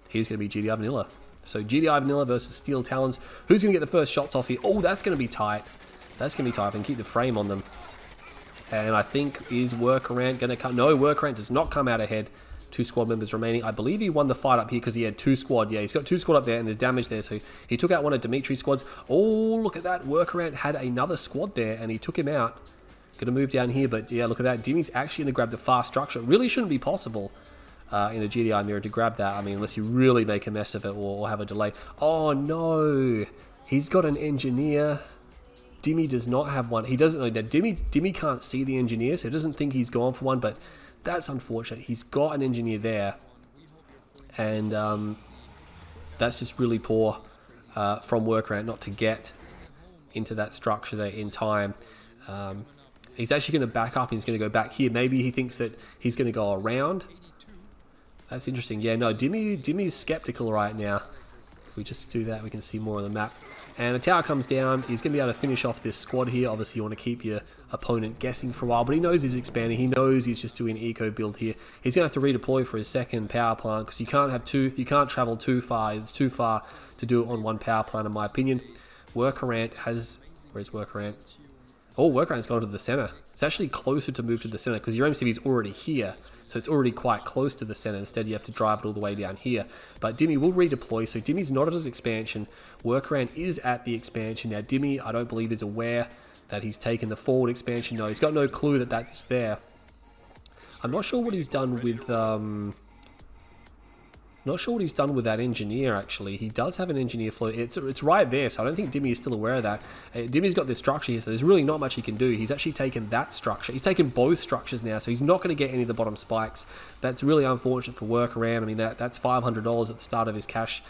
[SPEAKER 1] he's going to be GDI Vanilla. So GDI Vanilla versus Steel Talons. Who's going to get the first shots off here? Oh, that's going to be tight. That's going to be tight. I can keep the frame on them. And I think, is Worker Ant going to come? No, Worker Ant does not come out ahead. 2 squad members remaining. I believe he won the fight up here because he had 2 squad. Yeah, he's got 2 squad up there and there's damage there. So he took out one of Dimitery's squads. Oh, look at that. Worker Ant had another squad there and he took him out. Going to move down here, but yeah, look at that. Dimmy's actually going to grab the fast structure. It really shouldn't be possible in a GDI mirror to grab that. I mean, unless you really make a mess of it or have a delay. Oh, no. He's got an engineer. Dimmy does not have one. He doesn't know that. Dimmy can't see the engineer, so he doesn't think he's gone for one, but that's unfortunate. He's got an engineer there, and that's just really poor from Worker Ant not to get into that structure there in time. He's actually going to back up and he's going to go back here. Maybe he thinks that he's going to go around. That's interesting. Yeah, no, Dimmy's skeptical right now. If we just do that, we can see more of the map. And a tower comes down. He's going to be able to finish off this squad here. Obviously, you want to keep your opponent guessing for a while, but he knows he's expanding. He knows he's just doing eco build here. He's going to have to redeploy for his second power plant because you can't have 2. You can't travel too far. It's too far to do it on 1 power plant, in my opinion. Worker Ant has... Where's Worker Ant? Oh, Worker Ant's gone to the center. It's actually closer to move to the center because your MCV is already here. So it's already quite close to the center. Instead, you have to drive it all the way down here. But Dimmy will redeploy. So Dimmy's not at his expansion. Worker Ant is at the expansion. Now, Dimmy, I don't believe, is aware that he's taken the forward expansion. No, he's got no clue that that's there. I'm not sure what he's done with... Not sure what he's done with that engineer, actually. He does have an engineer float. It's right there, so I don't think Dimmy is still aware of that. Dimmy's got this structure here, so there's really not much he can do. He's actually taken that structure. He's taken both structures now, so he's not going to get any of the bottom spikes. That's really unfortunate for Worker Ant. I mean, that's $500 at the start of his cash,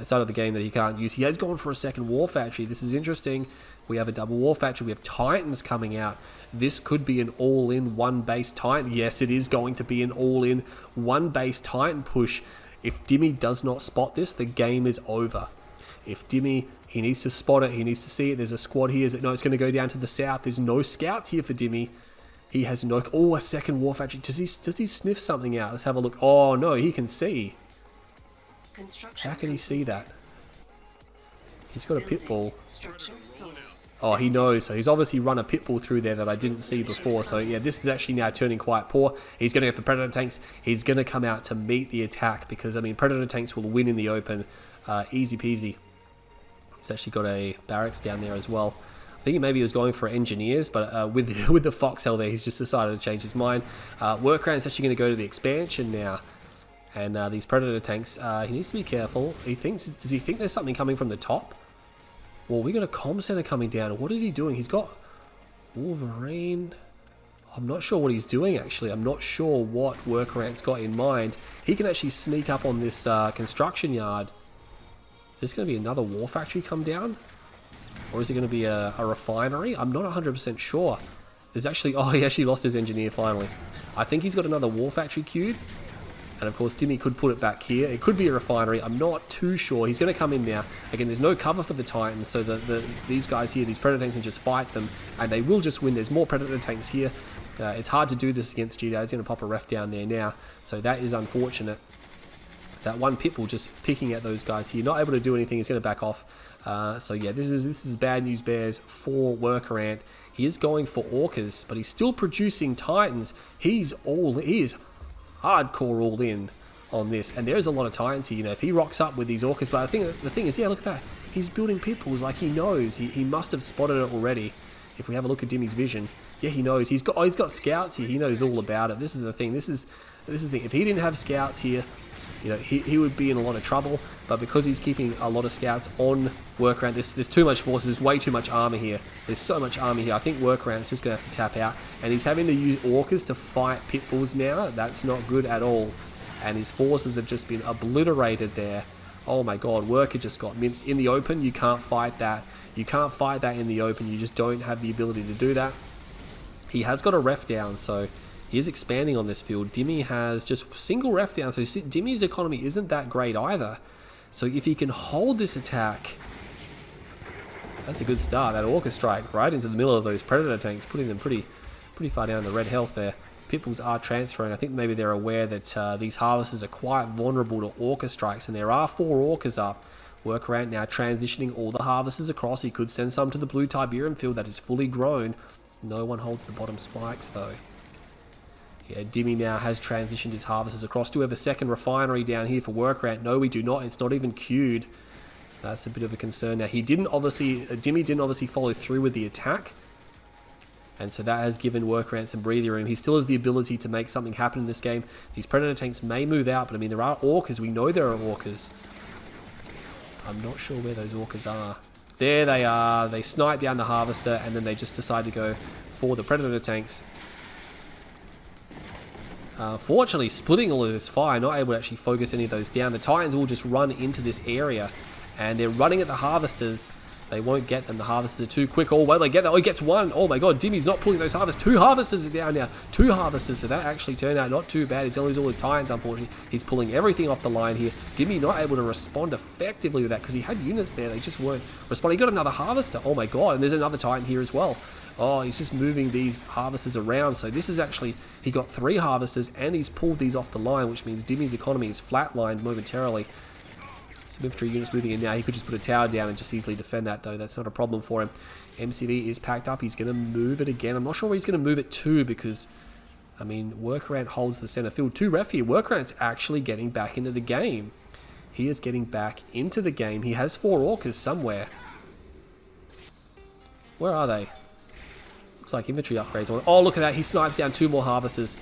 [SPEAKER 1] start of the game that he can't use. He has gone for a second war factory. This is interesting. We have a double war factory. We have Titans coming out. This could be an all-in 1 base Titan. Yes, it is going to be an all-in 1 base Titan push. If Dimmy does not spot this, the game is over. If Dimmy, he needs to spot it, he needs to see it. There's a squad here. No, it's going to go down to the south. There's no scouts here for Dimmy. He has no... Oh, a second war factory. Does he sniff something out? Let's have a look. Oh, no, he can see. How can he see that? He's got a pit bull. Oh, he knows. So he's obviously run a pit bull through there that I didn't see before. So yeah, this is actually now turning quite poor. He's going to go for Predator tanks. He's going to come out to meet the attack because, I mean, Predator tanks will win in the open. Easy peasy. He's actually got a barracks down there as well. I think maybe he was going for engineers, but with the foxhole there, he's just decided to change his mind. Worker Ant's actually going to go to the expansion now. And these Predator tanks, he needs to be careful. Does he think there's something coming from the top? Well, we got a comm center coming down. What is he doing? He's got Wolverine. I'm not sure what he's doing, actually. I'm not sure what Worker Ant's got in mind. He can actually sneak up on this construction yard. Is this going to be another war factory come down? Or is it going to be a refinery? I'm not 100% sure. There's actually... Oh, he actually lost his engineer finally. I think he's got another war factory queued. And of course, Dimmy could put it back here. It could be a refinery. I'm not too sure. He's going to come in now. Again, there's no cover for the Titans, so these guys here, these Predator tanks, can just fight them, and they will just win. There's more Predator tanks here. It's hard to do this against GDI. He's going to pop a ref down there now, so that is unfortunate. That one Pitbull just picking at those guys here, not able to do anything. He's going to back off. So yeah, this is bad news bears for Workerant. He is going for Orcas, but he's still producing Titans. He is hardcore all in on this, and there's a lot of Titans here. You know, if he rocks up with these Orcas, but I think the thing is, yeah, look at that. He's building Pitbulls like he knows. He must have spotted it already. If we have a look at Dimmy's vision, yeah, he knows. He's got scouts here. He knows all about it. This is the thing. This is the thing. If he didn't have scouts here, you know, he would be in a lot of trouble. But because he's keeping a lot of scouts on Workaround, there's too much force. There's way too much armor here. There's so much armor here. I think Workaround's just going to have to tap out. And he's having to use Orcas to fight Pitbulls now. That's not good at all. And his forces have just been obliterated there. Oh my god, Worker just got minced. In the open, you can't fight that. You can't fight that in the open. You just don't have the ability to do that. He has got a ref down, so he is expanding on this field. Dimmy has just single ref down, so Dimmy's economy isn't that great either. So if he can hold this attack, that's a good start. That Orca strike right into the middle of those Predator tanks, putting them pretty far down the red health there. Pitbulls are transferring. I think maybe they're aware that these harvesters are quite vulnerable to Orca strikes, and there are 4 Orcas up. Workaround now transitioning all the harvesters across. He could send some to the blue Tiberium field that is fully grown. No one holds the bottom spikes though. Yeah, Dimmy now has transitioned his harvesters across. Do we have a second refinery down here for Workaround? No, we do not. It's not even queued. That's a bit of a concern. Now, Dimmy didn't obviously follow through with the attack. And so that has given Workaround some breathing room. He still has the ability to make something happen in this game. These Predator tanks may move out, but I mean, there are Orcas. We know there are Orcas. I'm not sure where those Orcas are. There they are. They snipe down the harvester, and then they just decide to go for the Predator tanks. Fortunately, splitting all of this fire, not able to actually focus any of those down. The Titans will just run into this area, and they're running at the harvesters. They won't get them. The harvesters are too quick. Oh, well, they get that. Oh, he gets one. Oh, my God. Dimmy's not pulling those harvesters. 2 harvesters are down now. 2 harvesters. So that actually turned out not too bad. He's only all his Titans, unfortunately. He's pulling everything off the line here. Dimmy not able to respond effectively with that because he had units there. They just weren't responding. He got another harvester. Oh, my God. And there's another Titan here as well. Oh, he's just moving these harvesters around. So this is actually, he got 3 harvesters and he's pulled these off the line, which means Dimmy's economy is flatlined momentarily. Some infantry units moving in now. He could just put a tower down and just easily defend that, though. That's not a problem for him. MCV is packed up. He's going to move it again. I'm not sure where he's going to move it to because, I mean, Workaround holds the center field. 2 ref here. Workaround's actually getting back into the game. He is getting back into the game. He has 4 Orcas somewhere. Where are they? Looks like infantry upgrades. Oh, look at that. He snipes down 2 more harvesters.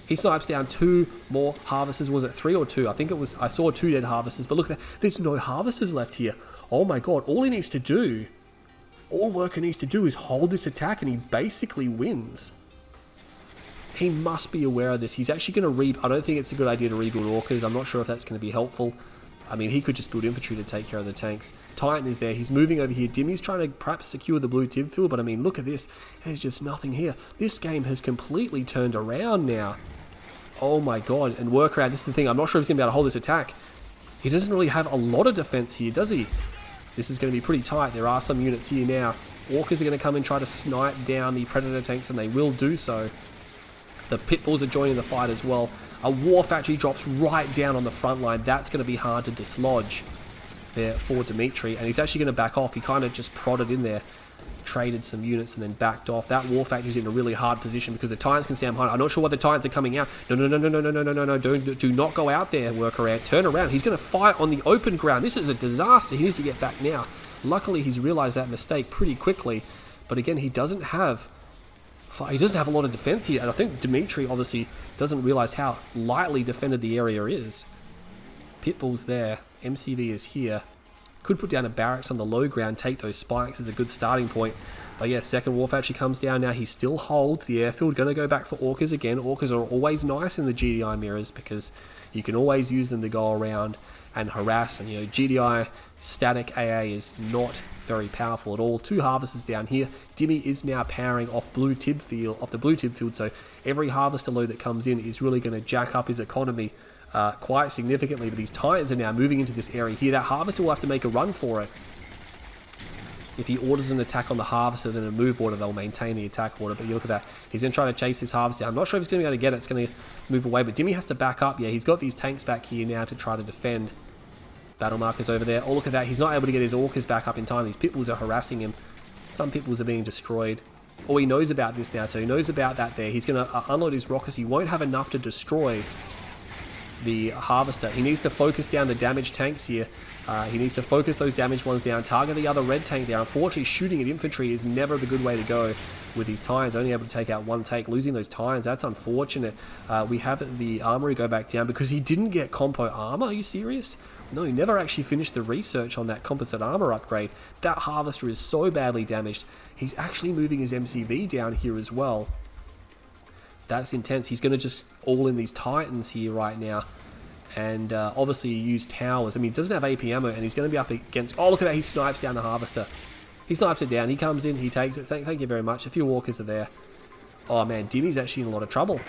[SPEAKER 1] He snipes down 2 more harvesters. Was it 3 or 2? I think it was. I saw 2 dead harvesters, but look at that. There's no harvesters left here. Oh my god. All he needs to do, all Worker needs to do is hold this attack and he basically wins. He must be aware of this. He's actually going to I don't think it's a good idea to rebuild Orcas. I'm not sure if that's going to be helpful. I mean, he could just build infantry to take care of the tanks. Titan is there. He's moving over here. Dimmy's trying to perhaps secure the blue Tib field, but I mean, look at this. There's just nothing here. This game has completely turned around now. Oh my god, and Workaround, this is the thing, I'm not sure if he's going to be able to hold this attack. He doesn't really have a lot of defense here, does he? This is going to be pretty tight. There are some units here now. Orcas are going to come and try to snipe down the Predator tanks, and they will do so. The Pitbulls are joining the fight as well. A war factory drops right down on the front line. That's going to be hard to dislodge there for Dimitery, and he's actually going to back off. He kind of just prodded in there. Traded some units and then backed off. That war factory's in a really hard position because the Titans can stand behind. I'm not sure why the Titans are coming out. No. Do not go out there, Workaround. Turn around. He's going to fight on the open ground. This is a disaster. He needs to get back now. Luckily, he's realized that mistake pretty quickly. But again, he doesn't have a lot of defense here. And I think Dimitery obviously doesn't realize how lightly defended the area is. Pitbull's there. MCV is here. Could put down a barracks on the low ground, take those spikes as a good starting point. But yeah, second wharf actually comes down now. He still holds the airfield. Going to go back for Orcas again. Orcas are always nice in the GDI mirrors because you can always use them to go around and harass. And, you know, GDI static AA is not very powerful at all. 2 harvesters down here. Dimmy is now powering off the blue tib field. So every harvester load that comes in is really going to jack up his economy quite significantly. But these Titans are now moving into this area here. That harvester will have to make a run for it. If he orders an attack on the harvester, then a move order, they'll maintain the attack order. But you look at that. He's going to try to chase this harvester. I'm not sure if he's going to be able to get it. It's going to move away. But Dimmy has to back up. Yeah, he's got these tanks back here now to try to defend. Battle markers over there. Oh, look at that. He's not able to get his Orcas back up in time. These Pitbulls are harassing him. Some Pitbulls are being destroyed. Oh, he knows about this now. So he knows about that there. He's going to unload his rockets. He won't have enough to destroy the harvester. He needs to focus down the damaged tanks here. He needs to focus those damaged ones down, target the other red tank there. Unfortunately, shooting at infantry is never the good way to go with these Titans. Only able to take out 1 tank. Losing those Titans, that's unfortunate. We have the armory go back down because he didn't get compo armor. Are you serious? No, he never actually finished the research on that composite armor upgrade. That harvester is so badly damaged. He's actually moving his MCV down here as well. That's intense. He's going to just all in these Titans here right now. And obviously use towers. I mean, he doesn't have AP ammo, and he's going to be up against... Oh, look at that. He snipes down the harvester. He snipes it down. He comes in. He takes it. Thank you very much. A few walkers are there. Oh, man. Dimmy's actually in a lot of trouble.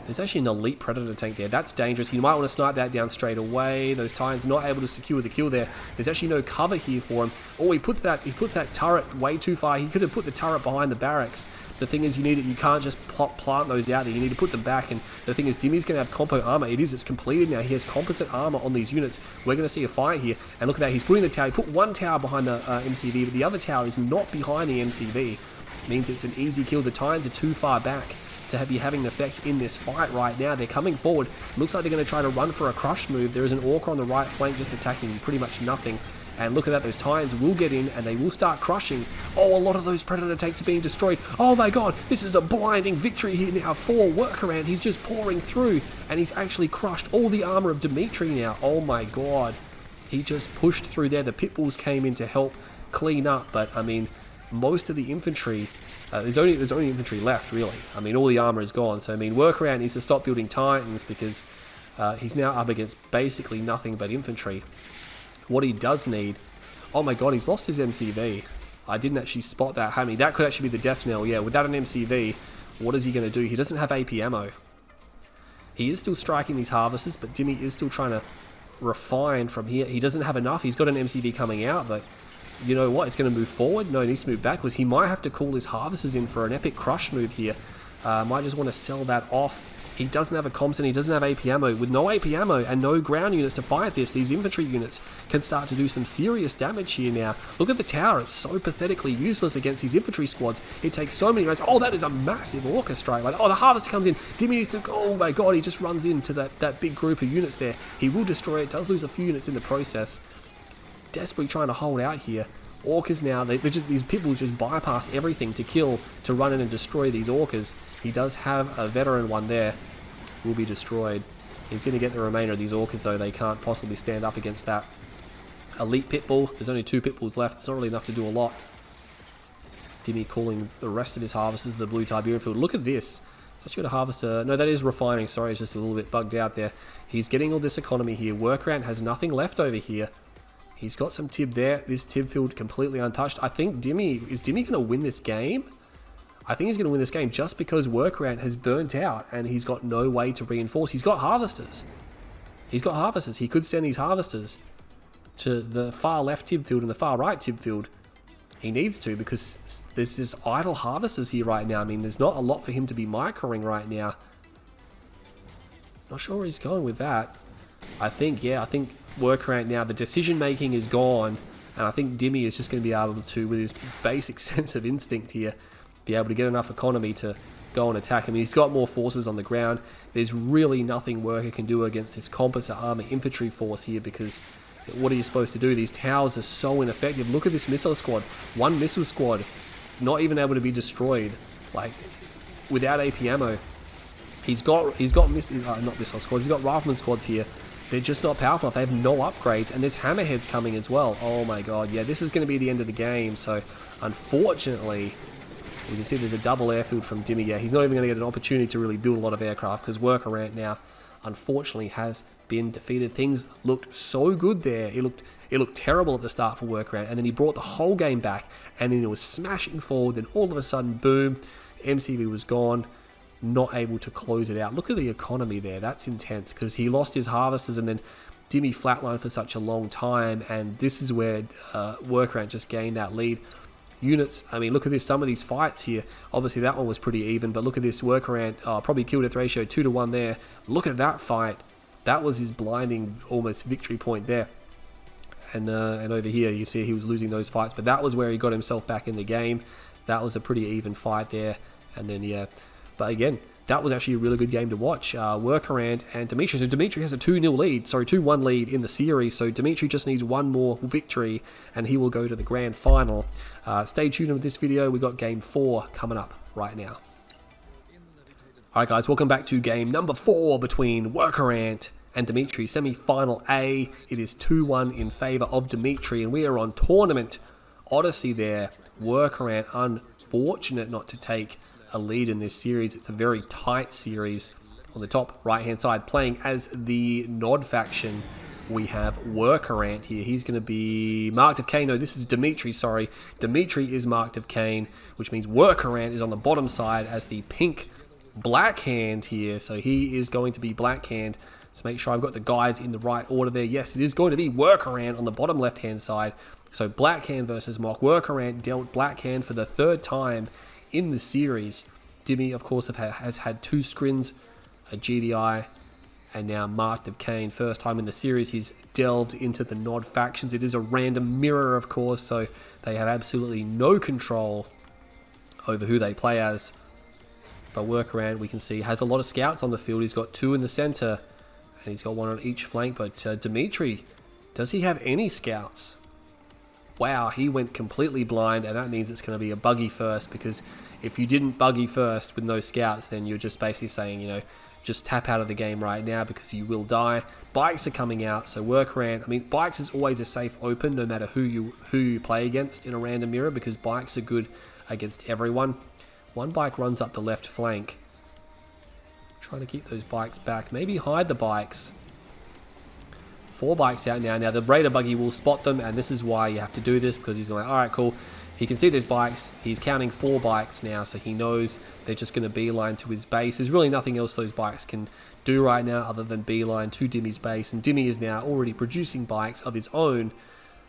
[SPEAKER 1] There's actually an elite predator tank there. That's dangerous. You might want to snipe that down straight away. Those Titans not able to secure the kill there. There's actually no cover here for him. Oh, he puts that turret way too far. He could have put the turret behind the barracks. The thing is, you can't just plant those out there. You need to put them back. And the thing is, Dimmy's going to have compo armor. It's completed now. He has composite armor on these units. We're going to see a fight here. And look at that. He's putting the tower. He put 1 tower behind the MCV, but the other tower is not behind the MCV. Means it's an easy kill. The Titans are too far back to be having an effect in this fight right now. They're coming forward. Looks like they're going to try to run for a crush move. There is an Orca on the right flank just attacking pretty much nothing. And look at that, those Titans will get in and they will start crushing. Oh, a lot of those Predator tanks are being destroyed. Oh my god, this is a blinding victory here now for Workaround. He's just pouring through and he's actually crushed all the armor of Dimitery now. Oh my god. He just pushed through there. The Pitbulls came in to help clean up, but I mean, most of the infantry... there's only infantry left, really. I mean, all the armor is gone. So, I mean, Workaround needs to stop building Titans because he's now up against basically nothing but infantry. What he does need... Oh my god, he's lost his MCV. I didn't actually spot that, Hammy. That could actually be the death knell. Yeah, without an MCV, what is he going to do? He doesn't have AP ammo. He is still striking these harvesters, but Dimmy is still trying to refine from here. He doesn't have enough. He's got an MCV coming out, but... You know what? It's going to move forward. No, he needs to move backwards. He might have to call his harvesters in for an epic crush move here. Might just want to sell that off. He doesn't have a comps and he doesn't have AP ammo. With no AP ammo and no ground units to fight this, these infantry units can start to do some serious damage here now. Look at the tower. It's so pathetically useless against these infantry squads. It takes so many rounds. Oh, that is a massive Orca strike. Like, oh, the harvester comes in. Dimmy needs to... Oh my god, he just runs into that big group of units there. He will destroy it. Does lose a few units in the process. Desperately trying to hold out here. Orcas now, these people just bypassed everything to run in and destroy these Orcas. He does have a veteran one there. Will be destroyed. He's going to get the remainder of these Orcas though. They can't possibly stand up against that elite Pitbull. There's only 2 Pitbulls left. It's not really enough to do a lot. Dimmy calling the rest of his harvesters the blue Tiberian field. Look at this. It's actually got a harvester. No, that is refining. Sorry, it's just a little bit bugged out there. He's getting all this economy here. Workaround has nothing left over here. He's got some Tib there. This Tib field completely untouched. I think is Dimmy going to win this game? I think he's going to win this game just because Workaround has burnt out and he's got no way to reinforce. He's got harvesters. He could send these harvesters to the far left Tib field and the far right Tib field. He needs to because there's this idle harvesters here right now. I mean, there's not a lot for him to be microing right now. Not sure where he's going with that. I think Workaround now, the decision making is gone, and I think Dimmy is just going to be able to, with his basic sense of instinct here, be able to get enough economy to go and attack him. He's got more forces on the ground. There's really nothing Worker can do against this composite armor infantry force here because what are you supposed to do? These towers are so ineffective. Look at this missile squad. 1 missile squad, not even able to be destroyed, like without AP ammo. He's got not missile squads. He's got rifleman squads here. they're just not powerful enough. They have no upgrades, and there's hammerheads coming as well. Oh my god, yeah, this is going to be the end of the game. So, unfortunately, you can see there's a double airfield from Dimmy. Yeah, he's not even going to get an opportunity to really build a lot of aircraft because Workaround now, unfortunately, has been defeated. Things looked so good there. It looked terrible at the start for Workaround, and then he brought the whole game back, and then it was smashing forward. Then all of a sudden, boom, MCV was gone. Not able to close it out. Look at the economy there. That's intense because he lost his harvesters and then Dimmy flatlined for such a long time, and this is where Workaround just gained that lead. Units, I mean, look at this. Some of these fights here, obviously that one was pretty even, but look at this. Workaround probably kill death ratio 2-1 there. Look at that fight. That was his blinding almost victory point there. And over here you see he was losing those fights, but that was where he got himself back in the game. That was a pretty even fight there. And then yeah, but again, that was actually a really good game to watch. Workaround and Dimitery. So Dimitery has a 2-0 lead, sorry, 2-1 lead in the series. So Dimitery just needs one more victory and he will go to the grand final. Stay tuned with this video. We got game 4 coming up right now. Alright guys, welcome back to game number 4 between Workaround and Dimitery. Semi-final A. It is 2-1 in favor of Dimitery, and we are on Tournament Odyssey there. Workaround unfortunate not to take a lead in this series. It's a very tight series. On the top right hand side, playing as the Nod faction, we have Workaround here. He's going to be marked of Kane. No, this is Dimitery, sorry. Dimitery is marked of Kane, which means Workaround is on the bottom side as the pink black hand here. So he is going to be black hand. Let's make sure I've got the guys in the right order there. Yes, it is going to be Workaround on the bottom left hand side. So black hand versus Mock. Workaround dealt black hand for the 3rd time in the series. Dimmy, of course, has had 2 Skrins, a GDI, and now marked of Kane. First time in the series he's delved into the Nod factions. It is a random mirror, of course, so they have absolutely no control over who they play as. But Workaround, we can see, has a lot of scouts on the field. He's got 2 in the center, and he's got 1 on each flank. But Dimitery, does he have any scouts? Wow, he went completely blind, and that means it's going to be a buggy first, because if you didn't buggy first with no scouts, then you're just basically saying, you know, just tap out of the game right now because you will die. Bikes are coming out, so Workaround, I mean, bikes is always a safe open no matter who you play against in a random mirror, because bikes are good against everyone. 1 bike runs up the left flank. Trying to keep those bikes back. Maybe hide the bikes. 4 bikes out now. Now the Raider buggy will spot them, and this is why you have to do this, because he's like, alright, cool. He can see there's bikes. He's counting 4 bikes now, so he knows they're just going to beeline to his base. There's really nothing else those bikes can do right now other than beeline to Dimmy's base, and Dimmy is now already producing bikes of his own,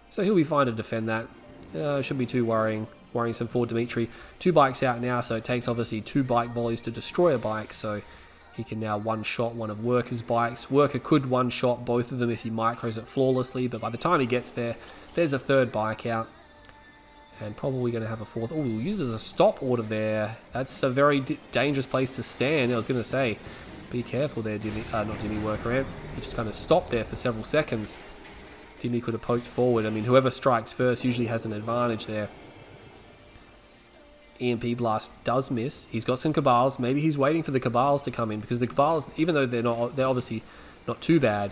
[SPEAKER 1] so he'll be fine to defend that. Shouldn't be too worrisome for Dimitery. 2 bikes out now, so it takes obviously 2 bike volleys to destroy a bike, so he can now one-shot one of Worker's bikes. Worker could one-shot both of them if he micros it flawlessly, but by the time he gets there, there's a 3rd bike out. And probably going to have a 4th. Oh, uses a stop order there. That's a very dangerous place to stand. I was going to say, be careful there, Dimmy. Not Dimmy, Workaround. He just kind of stopped there for several seconds. Dimmy could have poked forward. I mean, whoever strikes first usually has an advantage there. EMP blast does miss. He's got some Cabals. Maybe he's waiting for the Cabals to come in, because the Cabals, even though they're obviously not too bad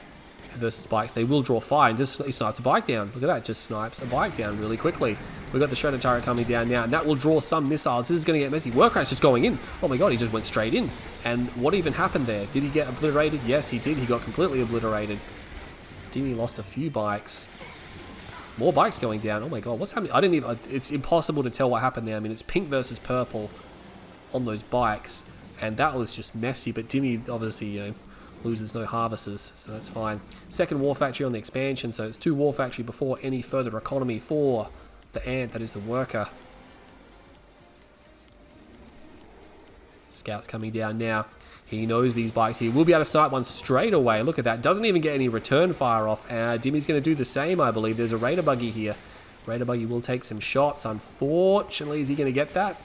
[SPEAKER 1] versus bikes, they will draw fire, and just he snipes a bike down. Look at that, just snipes a bike down really quickly. We've got the Shredder turret coming down now, and that will draw some missiles. This is going to get messy. Workaround's just going in. Oh my god, he just went straight in. And what even happened there? Did he get obliterated? Yes, he did. He got completely obliterated. Dimmy lost a few bikes. More bikes going down. Oh my god, what's happening? I didn't even... It's impossible to tell what happened there. I mean, it's pink versus purple on those bikes, and that was just messy. But Dimmy obviously, you know, loses no harvesters, so that's fine. 2nd War Factory on the expansion, so it's 2 War Factory before any further economy for the Ant, that is the Worker. Scouts coming down now. He knows these bikes here. We'll be able to snipe one straight away. Look at that. Doesn't even get any return fire off. Dimmy's going to do the same, I believe. There's a Raider buggy here. Raider buggy will take some shots. Unfortunately, is he going to get that?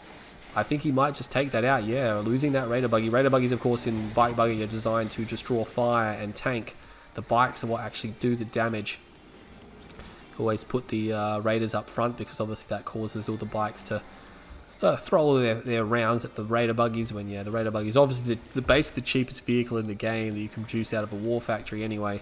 [SPEAKER 1] I think he might just take that out. Yeah, losing that Raider buggy. Raider buggies, of course, in bike buggy are designed to just draw fire and tank. The bikes are what actually do the damage. Always put the Raiders up front, because obviously that causes all the bikes to throw all their rounds at the Raider buggies, when, yeah, the Raider buggies, obviously the base of the cheapest vehicle in the game that you can produce out of a War Factory anyway.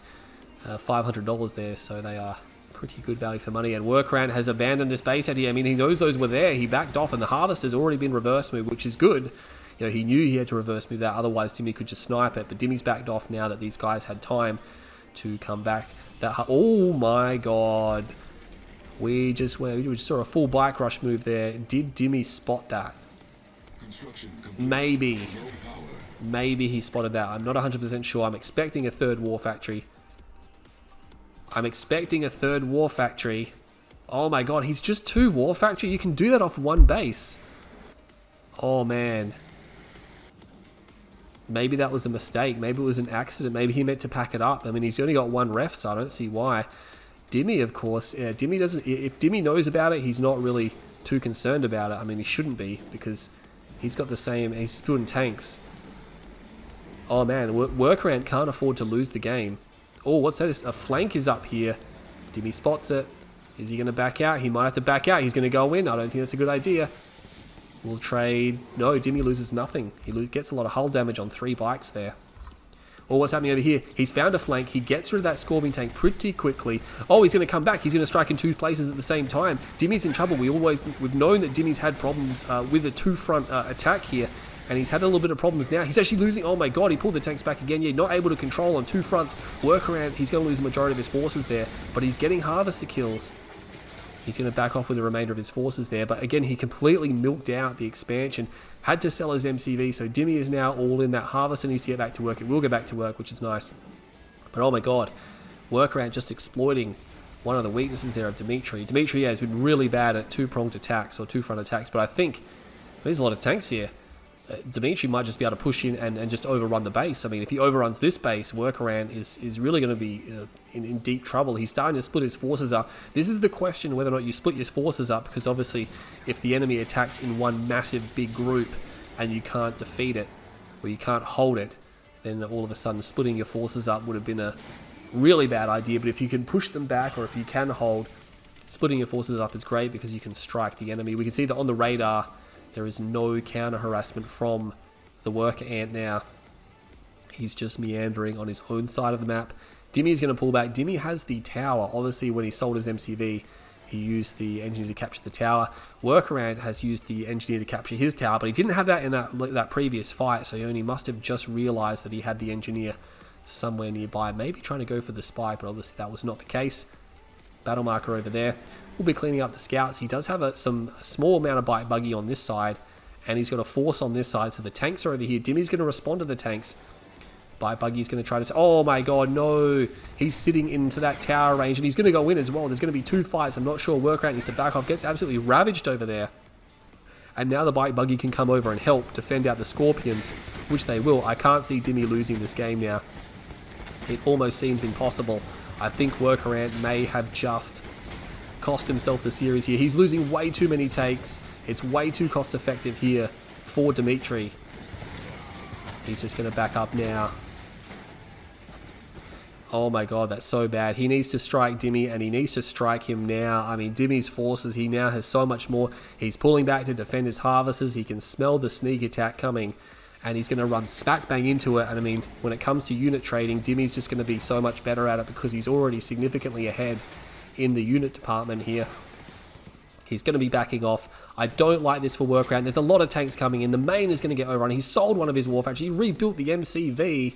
[SPEAKER 1] $500 there, so they are pretty good value for money. And Workaround has abandoned this base out here. I mean, he knows those were there. He backed off, and the Harvest has already been reverse moved, which is good. You know, he knew he had to reverse move that, otherwise Dimmy could just snipe it. But Dimmy's backed off now that these guys had time to come back. Oh my god. We just saw a full bike rush move there. Did Dimmy spot that? Maybe. Maybe he spotted that. I'm not 100% sure. I'm expecting a third war factory. Oh my god, he's just 2 war factory. You can do that off 1 base. Oh man. Maybe that was a mistake. Maybe it was an accident. Maybe he meant to pack it up. I mean, he's only got 1 ref, so I don't see why. Dimmy, of course, yeah, Dimmy doesn't... If Dimmy knows about it, he's not really too concerned about it. I mean, he shouldn't be, because he's got the same... He's building tanks. Oh, man. Workaround can't afford to lose the game. Oh, what's that? A flank is up here. Dimmy spots it. Is he going to back out? He might have to back out. He's going to go in. I don't think that's a good idea. We'll trade... No, Dimmy loses nothing. He gets a lot of hull damage on 3 bikes there. Oh, what's happening over here? He's found a flank. He gets rid of that Scorpion tank pretty quickly. Oh, he's going to come back. He's going to strike in 2 places at the same time. Dimmy's in trouble. We've known that Dimmy's had problems with a 2-front attack here. And he's had a little bit of problems now. He's actually losing... Oh my god, he pulled the tanks back again. Yeah, not able to control on 2 fronts. Workaround. He's going to lose the majority of his forces there. But he's getting Harvester kills. He's going to back off with the remainder of his forces there. But again, he completely milked out the expansion. Had to sell his MCV. So Dimmy is now all in. That Harvester needs to get back to work. It will get back to work, which is nice. But oh my god. Workaround just exploiting one of the weaknesses there of Dimitery. Dimitery has been really bad at 2-pronged attacks or 2-front attacks. But I think there's a lot of tanks here. Dimitery might just be able to push in and just overrun the base. I mean, if he overruns this base, Workaround is really going to be in deep trouble. He's starting to split his forces up. This is the question, whether or not you split your forces up, because obviously if the enemy attacks in one massive big group and you can't defeat it, or you can't hold it, then all of a sudden splitting your forces up would have been a really bad idea. But if you can push them back, or if you can hold, splitting your forces up is great because you can strike the enemy. We can see that on the radar, there is no counter harassment from the worker ant now. He's just meandering on his own side of the map. Dimmy is going to pull back. Dimmy has the tower. Obviously, when he sold his MCV, he used the engineer to capture the tower. Workaround has used the engineer to capture his tower, but he didn't have that in that previous fight, so he only must have just realized that he had the engineer somewhere nearby. Maybe trying to go for the spy, but obviously that was not the case. Battle marker over there. We'll be cleaning up the scouts. He does have a small amount of bike buggy on this side, and he's got a force on this side, so the tanks are over here. Dimmy's going to respond to the tanks. Bike buggy's going to try to... Oh my god, no! He's sitting into that tower range, and he's going to go in as well. There's going to be 2 fights. I'm not sure. Workaround needs to back off. Gets absolutely ravaged over there. And now the bike buggy can come over and help defend out the Scorpions, which they will. I can't see Dimmy losing this game now. It almost seems impossible. I think Workaround may have just cost himself the series here. He's losing way too many takes. It's way too cost effective here for Dimitery. He's just going to back up now. Oh my god, that's so bad. He needs to strike Dimmy, and he needs to strike him now. I mean, Dimmy's forces, he now has so much more. He's pulling back to defend his harvesters. He can smell the sneak attack coming, and he's going to run smack bang into it. And I mean, when it comes to unit trading, Dimmy's just going to be so much better at it because he's already significantly ahead in the unit department here. He's going to be backing off. I don't like this for Workaround. There's a lot of tanks coming in. The main is going to get overrun. He sold one of his war factories. He rebuilt the MCV.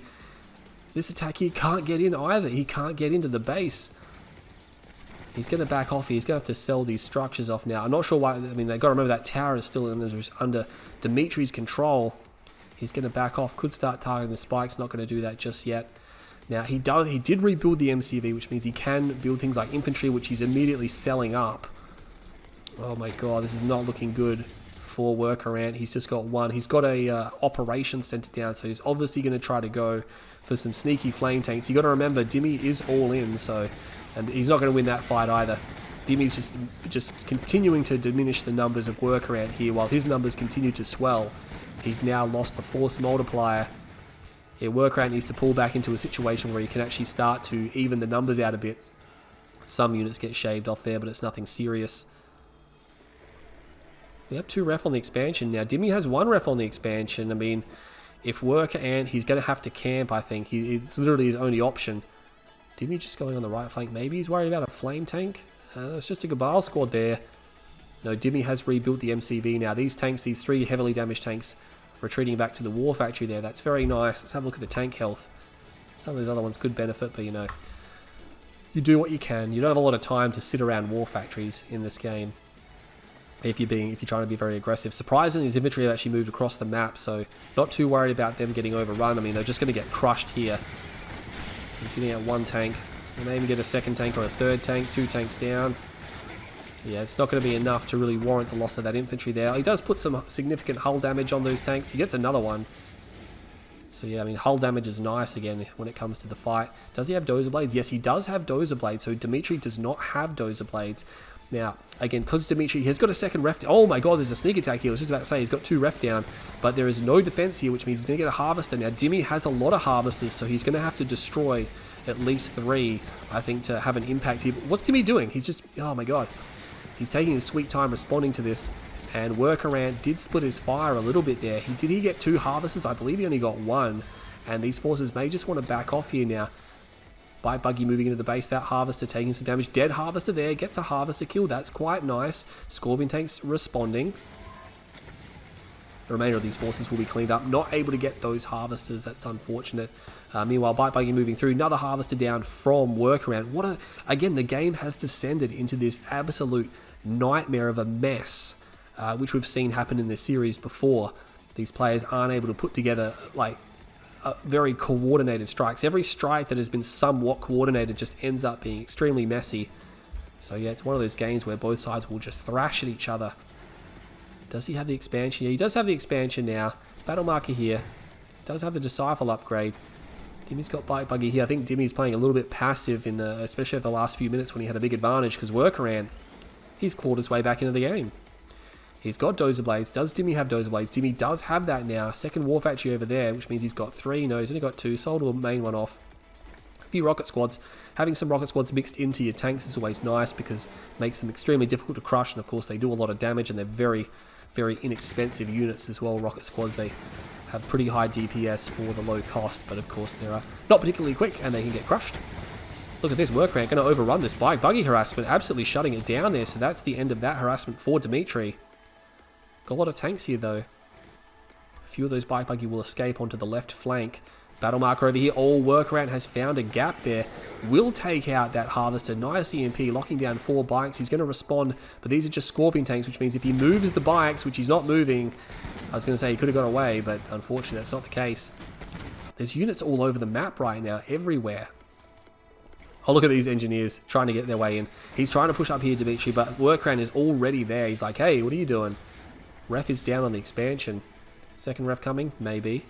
[SPEAKER 1] This attack here can't get in either. He can't get into the base. He's going to back off. He's going to have to sell these structures off now. I'm not sure why. I mean, they've got to remember that tower is still under Dimitery's control. He's going to back off. Could start targeting the spikes. Not going to do that just yet. Now, he did rebuild the MCV, which means he can build things like infantry, which he's immediately selling up. Oh my god, this is not looking good for Workaround. He's just got one. He's got a operations center down, so he's obviously going to try to go for some sneaky flame tanks. You got to remember, Dimmy is all in, so, and he's not going to win that fight either. Dimmy's just continuing to diminish the numbers of Workaround here, while his numbers continue to swell. He's now lost the force multiplier. Yeah, Workaround needs to pull back into a situation where he can actually start to even the numbers out a bit. Some units get shaved off there, but it's nothing serious. We have 2 ref on the expansion now. Dimmy has 1 ref on the expansion. I mean, if Workaround, he's going to have to camp, I think. It's literally his only option. Dimmy just going on the right flank. Maybe he's worried about a flame tank. It's just a Cabal squad there. No, Dimmy has rebuilt the MCV now. These tanks, these 3 heavily damaged tanks, retreating back to the war factory there. That's very nice. Let's have a look at the tank health. Some of those other ones could benefit, but you know, you do what you can. You don't have a lot of time to sit around war factories in this game if you're trying to be very aggressive. Surprisingly, his infantry have actually moved across the map, so not too worried about them getting overrun. I mean, they're just going to get crushed here. He's going to get 1 tank. And maybe get a 2nd tank or a 3rd tank, 2 tanks down. Yeah, it's not going to be enough to really warrant the loss of that infantry there. He does put some significant hull damage on those tanks. He gets another one. So yeah, I mean, hull damage is nice again when it comes to the fight. Does he have dozer blades? Yes, he does have dozer blades. So Dimitery does not have dozer blades. Now, again, because Dimitery has got a 2nd ref down. Oh my god, there's a sneak attack here. I was just about to say he's got 2 ref down. But there is no defense here, which means he's going to get a harvester. Now, Dimmy has a lot of harvesters, so he's going to have to destroy at least 3, I think, to have an impact here. But what's Dimmy doing? He's just, oh my god. He's taking his sweet time responding to this. And Workaround did split his fire a little bit there. Did he get 2 harvesters? I believe he only got 1. And these forces may just want to back off here now. By Buggy moving into the base, that harvester taking some damage. Dead harvester there, gets a harvester kill. That's quite nice. Scorpion tanks responding. The remainder of these forces will be cleaned up. Not able to get those harvesters. That's unfortunate. Meanwhile, Buggy moving through. Another harvester down from Workaround. Again, the game has descended into this absolute nightmare of a mess, which we've seen happen in this series before. These players aren't able to put together, like, very coordinated strikes. Every strike that has been somewhat coordinated just ends up being extremely messy. So yeah, it's one of those games where both sides will just thrash at each other. Does he have the expansion? Yeah, he does have the expansion now. Battle marker here. Does have the Disciple upgrade. Dimmy's got Buggy here. I think Dimmy's playing a little bit passive in especially over the last few minutes when he had a big advantage, because Workaround, he's clawed his way back into the game. He's got dozer blades. Does Dimmy have dozer blades? Dimmy does have that now. 2nd war factory over there, which means he's got 3. No, he's only got 2. Sold the main one off. A few rocket squads. Having some rocket squads mixed into your tanks is always nice because it makes them extremely difficult to crush. And of course, they do a lot of damage and they're very, very inexpensive units as well. Rocket squads, they have pretty high DPS for the low cost, but of course they're not particularly quick and they can get crushed. Look at this, Workaround going to overrun this Buggy harassment, absolutely shutting it down there. So that's the end of that harassment for Dimitery. Got a lot of tanks here though. A few of those Buggy will escape onto the left flank. Battle marker over here. Oh, Workaround has found a gap there. Will take out that harvester. Nice EMP, locking down 4 bikes. He's going to respond, but these are just Scorpion tanks, which means if he moves the bikes, which he's not moving, I was going to say he could have got away, but unfortunately that's not the case. There's units all over the map right now, everywhere. Oh, look at these engineers trying to get their way in. He's trying to push up here, Dimitery, but Workaround is already there. He's like, hey, what are you doing? Ref is down on the expansion. 2nd ref coming? Maybe.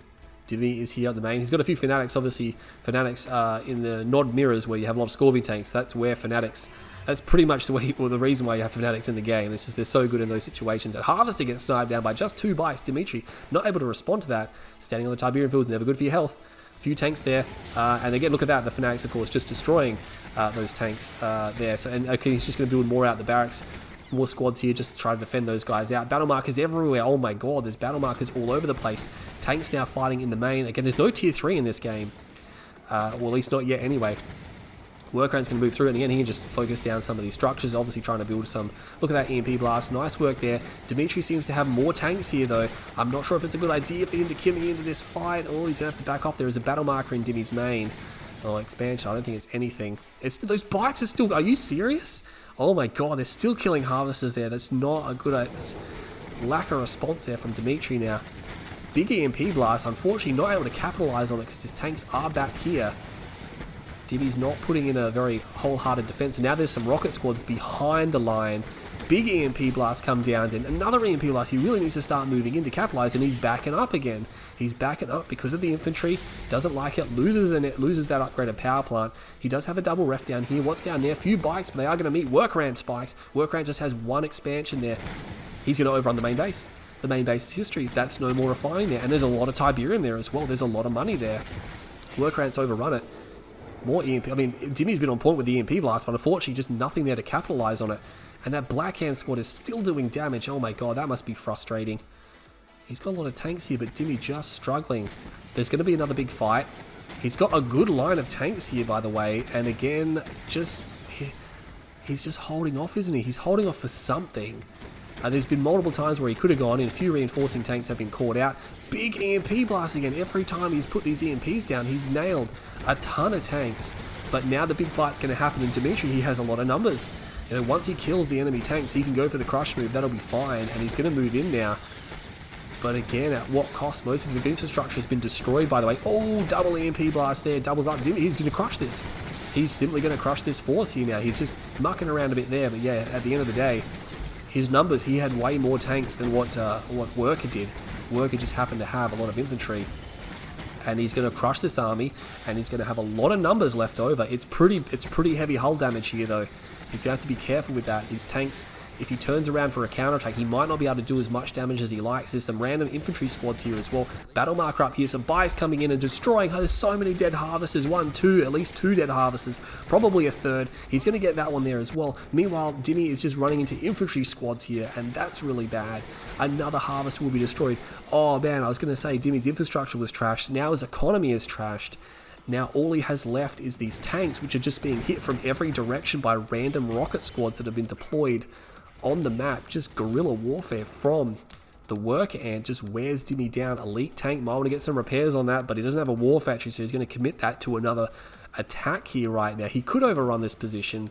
[SPEAKER 1] Dimmy is here at the main. He's got a few Fanatics, obviously. Fanatics in the Nod mirrors where you have a lot of Scorpion tanks. That's where Fanatics... That's pretty much the reason why you have Fanatics in the game. It's just they're so good in those situations. That Harvester gets sniped down by just 2 bikes. Dimitery not able to respond to that. Standing on the Tiberian field, never good for your health. A few tanks there. And again, look at that. The Fanatics, of course, just destroying those tanks there. So, and okay, he's just going to build more out the barracks. More squads here just to try to defend those guys out. Battle markers everywhere. Oh my god, there's battle markers all over the place. Tanks now fighting in the main. Again, there's no tier 3 in this game. Well, at least not yet anyway. Workaround's going to move through, and again, he can just focus down some of these structures, obviously trying to build some... Look at that EMP blast. Nice work there. Dimitery seems to have more tanks here, though. I'm not sure if it's a good idea for him to kill me into this fight. Oh, he's going to have to back off. There is a battle marker in Dimmy's main. Oh, expansion. I don't think it's anything. Those bikes are still... Are you serious? Oh my god, they're still killing harvesters there. That's not a good... lack of response there from Dimitery now. Big EMP blast. Unfortunately, not able to capitalize on it because his tanks are back here. Dimmy's not putting in a very wholehearted defense. And now there's some rocket squads behind the line. Big EMP blast come down. Then another EMP blast. He really needs to start moving in to capitalize, and he's backing up again. He's backing up because of the infantry. Doesn't like it. Loses that upgraded power plant. He does have a double ref down here. What's down there? A few bikes, but they are going to meet Workaround spikes. Workaround just has 1 expansion there. He's going to overrun the main base. The main base is history. That's no more refining there. And there's a lot of Tiberium there as well. There's a lot of money there. Workaround's overrun it. More EMP. I mean, Dimmy's been on point with the EMP blast, but unfortunately just nothing there to capitalize on it. And that Blackhand squad is still doing damage. Oh my god, that must be frustrating. He's got a lot of tanks here, but Dimmy just struggling. There's going to be another big fight. He's got a good line of tanks here, by the way, and again, he's just holding off, isn't he? He's holding off for something. There's been multiple times where he could have gone in. A few reinforcing tanks have been caught out. Big EMP blast again. Every time he's put these EMPs down, he's nailed a ton of tanks. But now the big fight's going to happen, and Dimitery, he has a lot of numbers. You know, once he kills the enemy tanks, he can go for the crush move. That'll be fine, and he's going to move in now. But again, at what cost? Most of his infrastructure has been destroyed, by the way. Oh, double EMP blast there. Doubles up. He's going to crush this. He's simply going to crush this force here now. He's just mucking around a bit there. But yeah, at the end of the day, his numbers, he had way more tanks than what Worker did. Worker just happened to have a lot of infantry. And he's going to crush this army, and he's going to have a lot of numbers left over. It's pretty heavy hull damage here, though. He's going to have to be careful with that. These tanks, if he turns around for a counterattack, he might not be able to do as much damage as he likes. There's some random infantry squads here as well. Battle marker up here, some buys coming in and destroying. Oh, there's so many dead harvesters. At least two dead harvesters. Probably a third. He's going to get that one there as well. Meanwhile, Dimmy is just running into infantry squads here, and that's really bad. Another harvester will be destroyed. Oh man, I was going to say Dimmy's infrastructure was trashed. Now his economy is trashed. Now all he has left is these tanks, which are just being hit from every direction by random rocket squads that have been deployed on the map. Just guerrilla warfare from the worker ant. Just wears Dimmy down. Elite tank might want to get some repairs on that, but he doesn't have a war factory, so he's going to commit that to another attack here right now. He could overrun this position.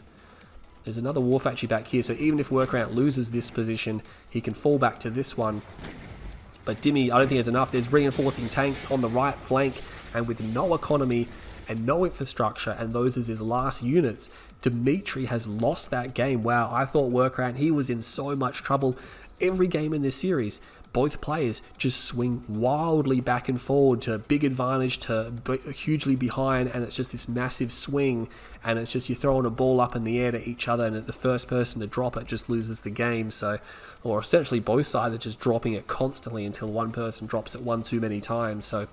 [SPEAKER 1] There's another war factory back here, so even if worker ant loses this position, he can fall back to this one. But Dimmy, I don't think there's enough. There's reinforcing tanks on the right flank, and with no economy and no infrastructure, and those as his last units, Dimitery has lost that game. Wow, I thought worker ant, he was in so much trouble. Every game in this series, both players just swing wildly back and forward to big advantage to hugely behind, and it's just this massive swing, and it's just you're throwing a ball up in the air to each other, and the first person to drop it just loses the game. So, or essentially both sides are just dropping it constantly until one person drops it one too many times. So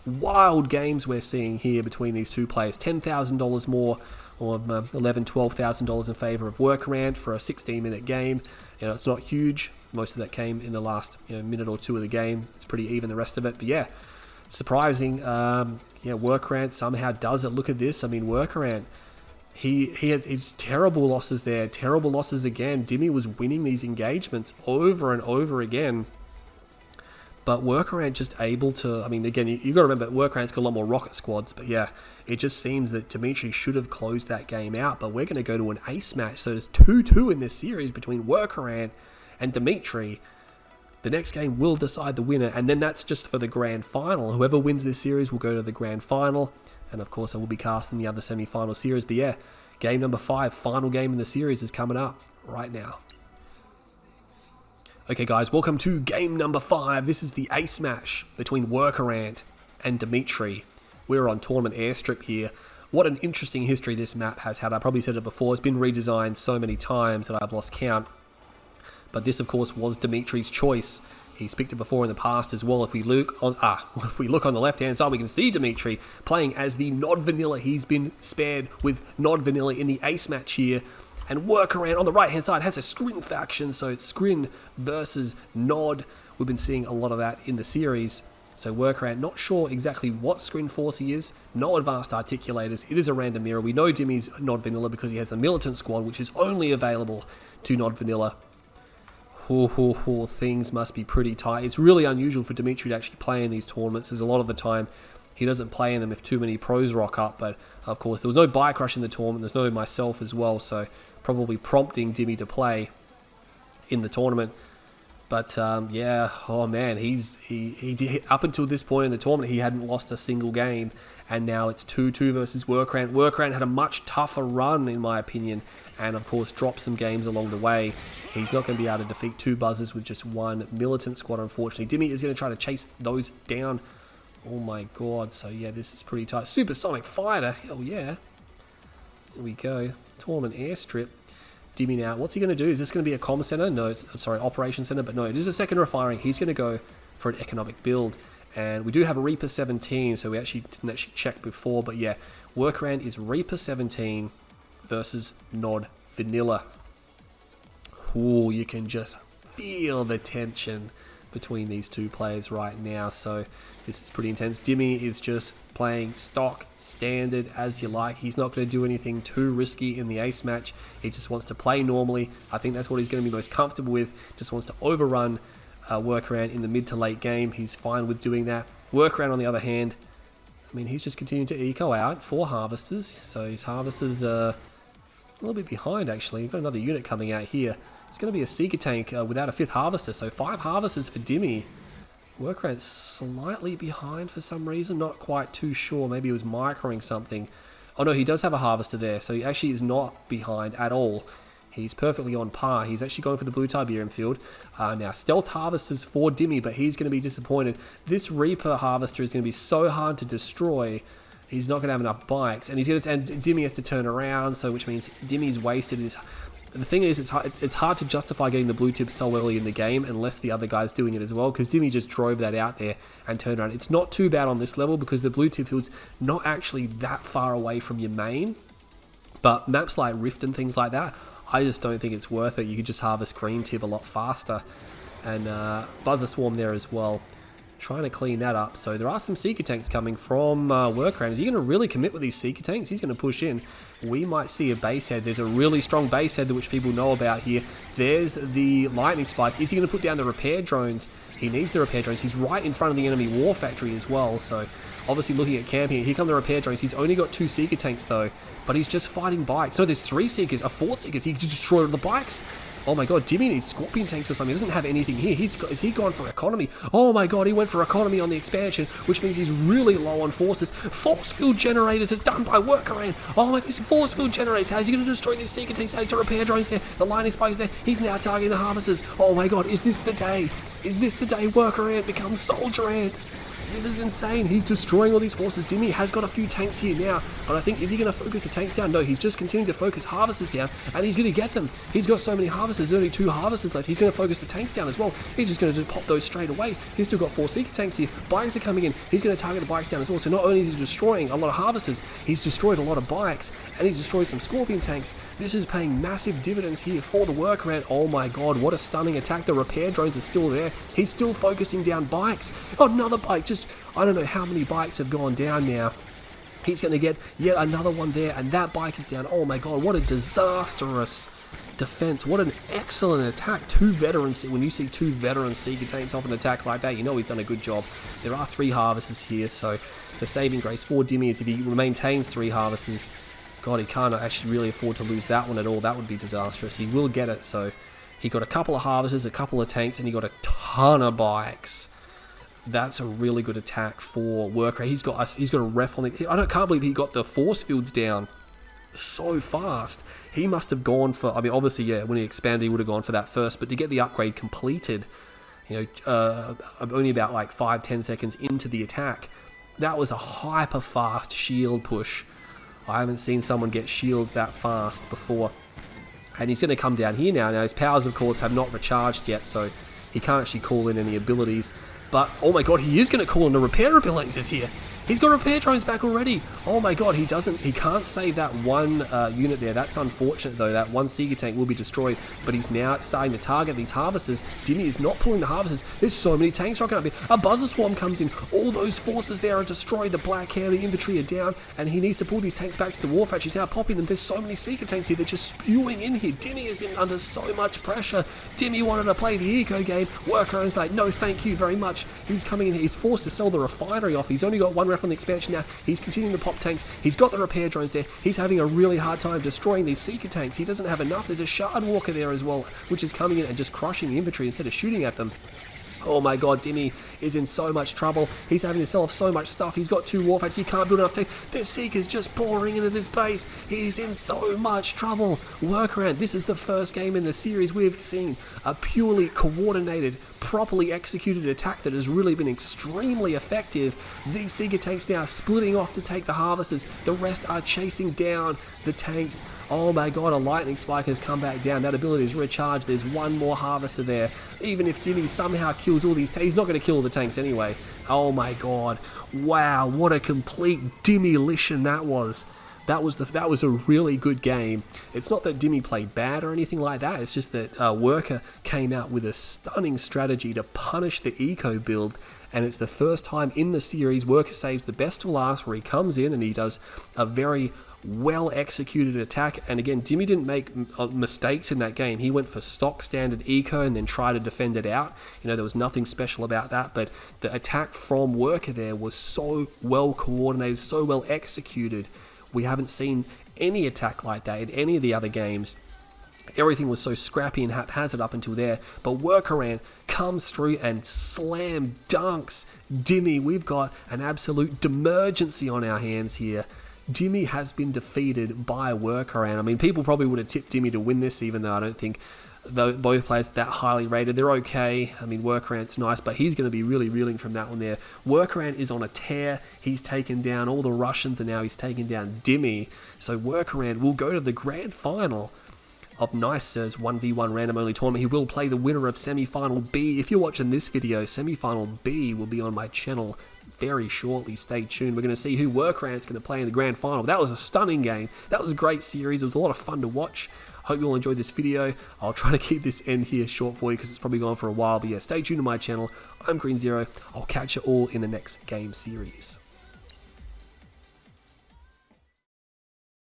[SPEAKER 1] wild games we're seeing here between these two players. $10,000 more, or $11,000, $12,000 in favor of worker ant for a 16-minute game. You know, it's not huge. Most of that came in the last minute or two of the game. It's pretty even, the rest of it. But yeah, surprising. Worker ant somehow does it. Look at this. I mean, worker ant, he had his terrible losses there. Terrible losses again. Dimmy was winning these engagements over and over again. But worker ant just able to, I mean, again, you got to remember, worker ant's got a lot more rocket squads. But yeah, it just seems that Dimitery should have closed that game out. But we're going to go to an ace match. So there's 2-2 in this series between worker ant and Dimitery. The next game will decide the winner, and then that's just for the grand final. Whoever wins this series will go to the grand final, and of course I will be casting the other semi-final series. But yeah, game number 5, final game in the series, is coming up right now. Okay guys, welcome to game number 5. This is the ace match between worker ant and Dimitery. We're on tournament airstrip here. What an interesting history this map has had. I probably said it before, it's been redesigned so many times that I've lost count. But this, of course, was Dimitery's choice. He's picked it before in the past as well. If we look on the left-hand side, we can see Dimitery playing as the Nod Vanilla. He's been spared with Nod Vanilla in the ace match here. And worker ant on the right-hand side has a Skrin faction, so it's Skrin versus Nod. We've been seeing a lot of that in the series. So worker ant, not sure exactly what Skrin force he is. No advanced articulators. It is a random mirror. We know Dimmy's Nod Vanilla because he has the militant squad, which is only available to Nod Vanilla. Things must be pretty tight. It's really unusual for Dimitery to actually play in these tournaments, as a lot of the time he doesn't play in them if too many pros rock up. But of course, there was no buy crush in the tournament. There's no myself as well, so probably prompting Dimmy to play in the tournament. But yeah, oh man, he did, up until this point in the tournament, he hadn't lost a single game, and now it's 2-2 versus worker ant. Worker ant had a much tougher run, in my opinion, and of course dropped some games along the way. He's not going to be able to defeat 2 buzzers with just 1 militant squad, unfortunately. Dimmy is going to try to chase those down. Oh my god, so yeah, this is pretty tight. Supersonic fighter, hell yeah. Here we go. Tournament airstrip. Dimmy now, what's he going to do? Is this going to be a comm center? No, sorry, operation center, but no, it is a second refinery. He's going to go for an economic build. And we do have a Reaper 17, so we didn't check before, but yeah, worker ant is Reaper 17 versus Nod Vanilla. Ooh, you can just feel the tension. between these two players right now, so this is pretty intense. Dimmy is just playing stock standard as you like. He's not going to do anything too risky in the ace match. He just wants to play normally. I think that's what he's going to be most comfortable with. Just wants to overrun Workaround in the mid to late game. He's fine with doing that. Workaround, on the other hand, I mean, he's just continuing to eco out 4 harvesters, so his harvesters a little bit behind, actually. We've got another unit coming out here. It's going to be a Seeker tank without a 5th harvester, so 5 harvesters for Dimmy. Workaround slightly behind for some reason, not quite too sure. Maybe he was microing something. Oh no, he does have a harvester there, so he actually is not behind at all. He's perfectly on par. He's actually going for the blue Tiberium field. Now, stealth harvesters for Dimmy, but he's going to be disappointed. This Reaper harvester is going to be so hard to destroy. He's not going to have enough bikes, and Dimmy has to turn around, so which means Dimmy's wasted his. The thing is, it's hard to justify getting the blue tip so early in the game unless the other guy's doing it as well, because Dimmy just drove that out there and turned around. It's not too bad on this level because the blue tip field's not actually that far away from your main, but maps like Rift and things like that, I just don't think it's worth it. You could just harvest green tip a lot faster, and Buzzer Swarm there as well. Trying to clean that up. So there are some Seeker tanks coming from Workaround. Is he going to really commit with these Seeker tanks? He's going to push in. We might see a base head. There's a really strong base head which people know about here. There's the lightning spike. Is he going to put down the repair drones? He needs the repair drones. He's right in front of the enemy war factory as well. So obviously looking at camping. Here come the repair drones. He's only got 2 Seeker tanks though, but he's just fighting bikes. So there's 3 Seekers, 4 Seekers. He just destroyed the bikes. Oh my god, Dimmy needs Scorpion tanks or something. He doesn't have anything here. Is he gone for economy? Oh my god, he went for economy on the expansion, which means he's really low on forces. Force field generators is done by Workaround. Oh my god, force field generators. How's he going to destroy these Seeker tanks? How's he to repair drones there? The lightning spikes there. He's now targeting the harvesters. Oh my god, is this the day? Is this the day Workaround becomes Soldier Ant? This is insane. He's destroying all these forces. Dimmy has got a few tanks here now, but I think, is he going to focus the tanks down? No, he's just continuing to focus harvesters down, and he's going to get them. He's got so many harvesters. There's only 2 harvesters left. He's going to focus the tanks down as well. He's just going to just pop those straight away. He's still got 4 Seeker tanks here. Bikes are coming in. He's going to target the bikes down as well. So not only is he destroying a lot of harvesters, he's destroyed a lot of bikes, and he's destroyed some Scorpion tanks. This is paying massive dividends here for the Workaround. Oh my god, what a stunning attack. The repair drones are still there. He's still focusing down bikes. Oh, another bike. Just, I don't know how many bikes have gone down now. He's going to get yet another one there, and that bike is down. Oh my god, what a disastrous defense. What an excellent attack. 2 veterans. When you see 2 veteran Seeker tanks off an attack like that, you know he's done a good job. There are 3 harvesters here, so the saving grace for Dimmy is if he maintains 3 harvesters. God, he can't actually really afford to lose that one at all. That would be disastrous. He will get it, so he got a couple of harvesters, a couple of tanks, and he got a ton of bikes. That's a really good attack for Worker. He's got a ref on the. Can't believe he got the force fields down so fast. He must have gone for. I mean, obviously, yeah. When he expanded, he would have gone for that first. But to get the upgrade completed, only about like 5-10 seconds into the attack, that was a hyper fast shield push. I haven't seen someone get shields that fast before. And he's going to come down here now. Now his powers, of course, have not recharged yet, so he can't actually call in any abilities. But, oh my god, he is going to call in the repair abilities this here. He's got repair drones back already. Oh my god, he can't save that one unit there. That's unfortunate though. That one Seeker tank will be destroyed, but he's now starting to target these harvesters. Dimmy is not pulling the harvesters. There's so many tanks rocking up here. A Buzzer Swarm comes in. All those forces there are destroyed. The Black Hair, the infantry are down, and he needs to pull these tanks back to the war factory. He's now popping them. There's so many Seeker tanks here. They're just spewing in here. Dimmy is under so much pressure. Dimmy wanted to play the eco game. Workaround's like, no thank you very much. He's coming in here. He's forced to sell the refinery off. He's only got 1 ref on the expansion now. He's continuing to pop tanks. He's got the repair drones there. He's having a really hard time destroying these Seeker tanks. He doesn't have enough. There's a Shard Walker there as well, which is coming in and just crushing the infantry instead of shooting at them. Oh my god, Dimmy is in so much trouble. He's having to sell off so much stuff. He's got 2 war factories. He can't build enough tanks. This Seeker's just pouring into this base. He's in so much trouble. Workaround. This is the first game in the series we've seen a purely coordinated, properly executed attack that has really been extremely effective. These Seeker tanks now splitting off to take the harvesters. The rest are chasing down the tanks. Oh my god, a lightning spike has come back down. That ability is recharged. There's 1 more harvester there. Even if Dimmy somehow kills all these tanks, he's not going to kill all the tanks anyway. Oh my god. Wow, what a complete Dimmy-lition that was. that was a really good game. It's not that Dimmy played bad or anything like that. It's just that Worker came out with a stunning strategy to punish the eco build, and it's the first time in the series Worker saves the best to last, where he comes in and he does a very well executed attack. And again, Dimmy didn't make mistakes in that game. He went for stock standard eco and then tried to defend it out. You know, there was nothing special about that, but the attack from Worker there was so well coordinated, so well executed. We haven't seen any attack like that in any of the other games. Everything was so scrappy and haphazard up until there, but Workaround comes through and slam dunks Dimmy. We've got an absolute demergency on our hands here. Dimmy has been defeated by Workaround. I mean, people probably would have tipped Dimmy to win this, even though I don't think both players are that highly rated. They're okay. I mean, Workaround's nice, but he's going to be really reeling from that one there. Workaround is on a tear. He's taken down all the Russians, and now he's taken down Dimmy. So Workaround will go to the grand final of Nicesir's 1v1 random only tournament. He will play the winner of semi-final B. If you're watching this video, semi-final B will be on my channel very shortly. Stay tuned. We're going to see who Workaround's going to play in the grand final. That was a stunning game. That was a great series. It was a lot of fun to watch. Hope you all enjoyed this video. I'll try to keep this end here short for you because it's probably gone for a while. But yeah, stay tuned to my channel. I'm Green Zero. I'll catch you all in the next game series.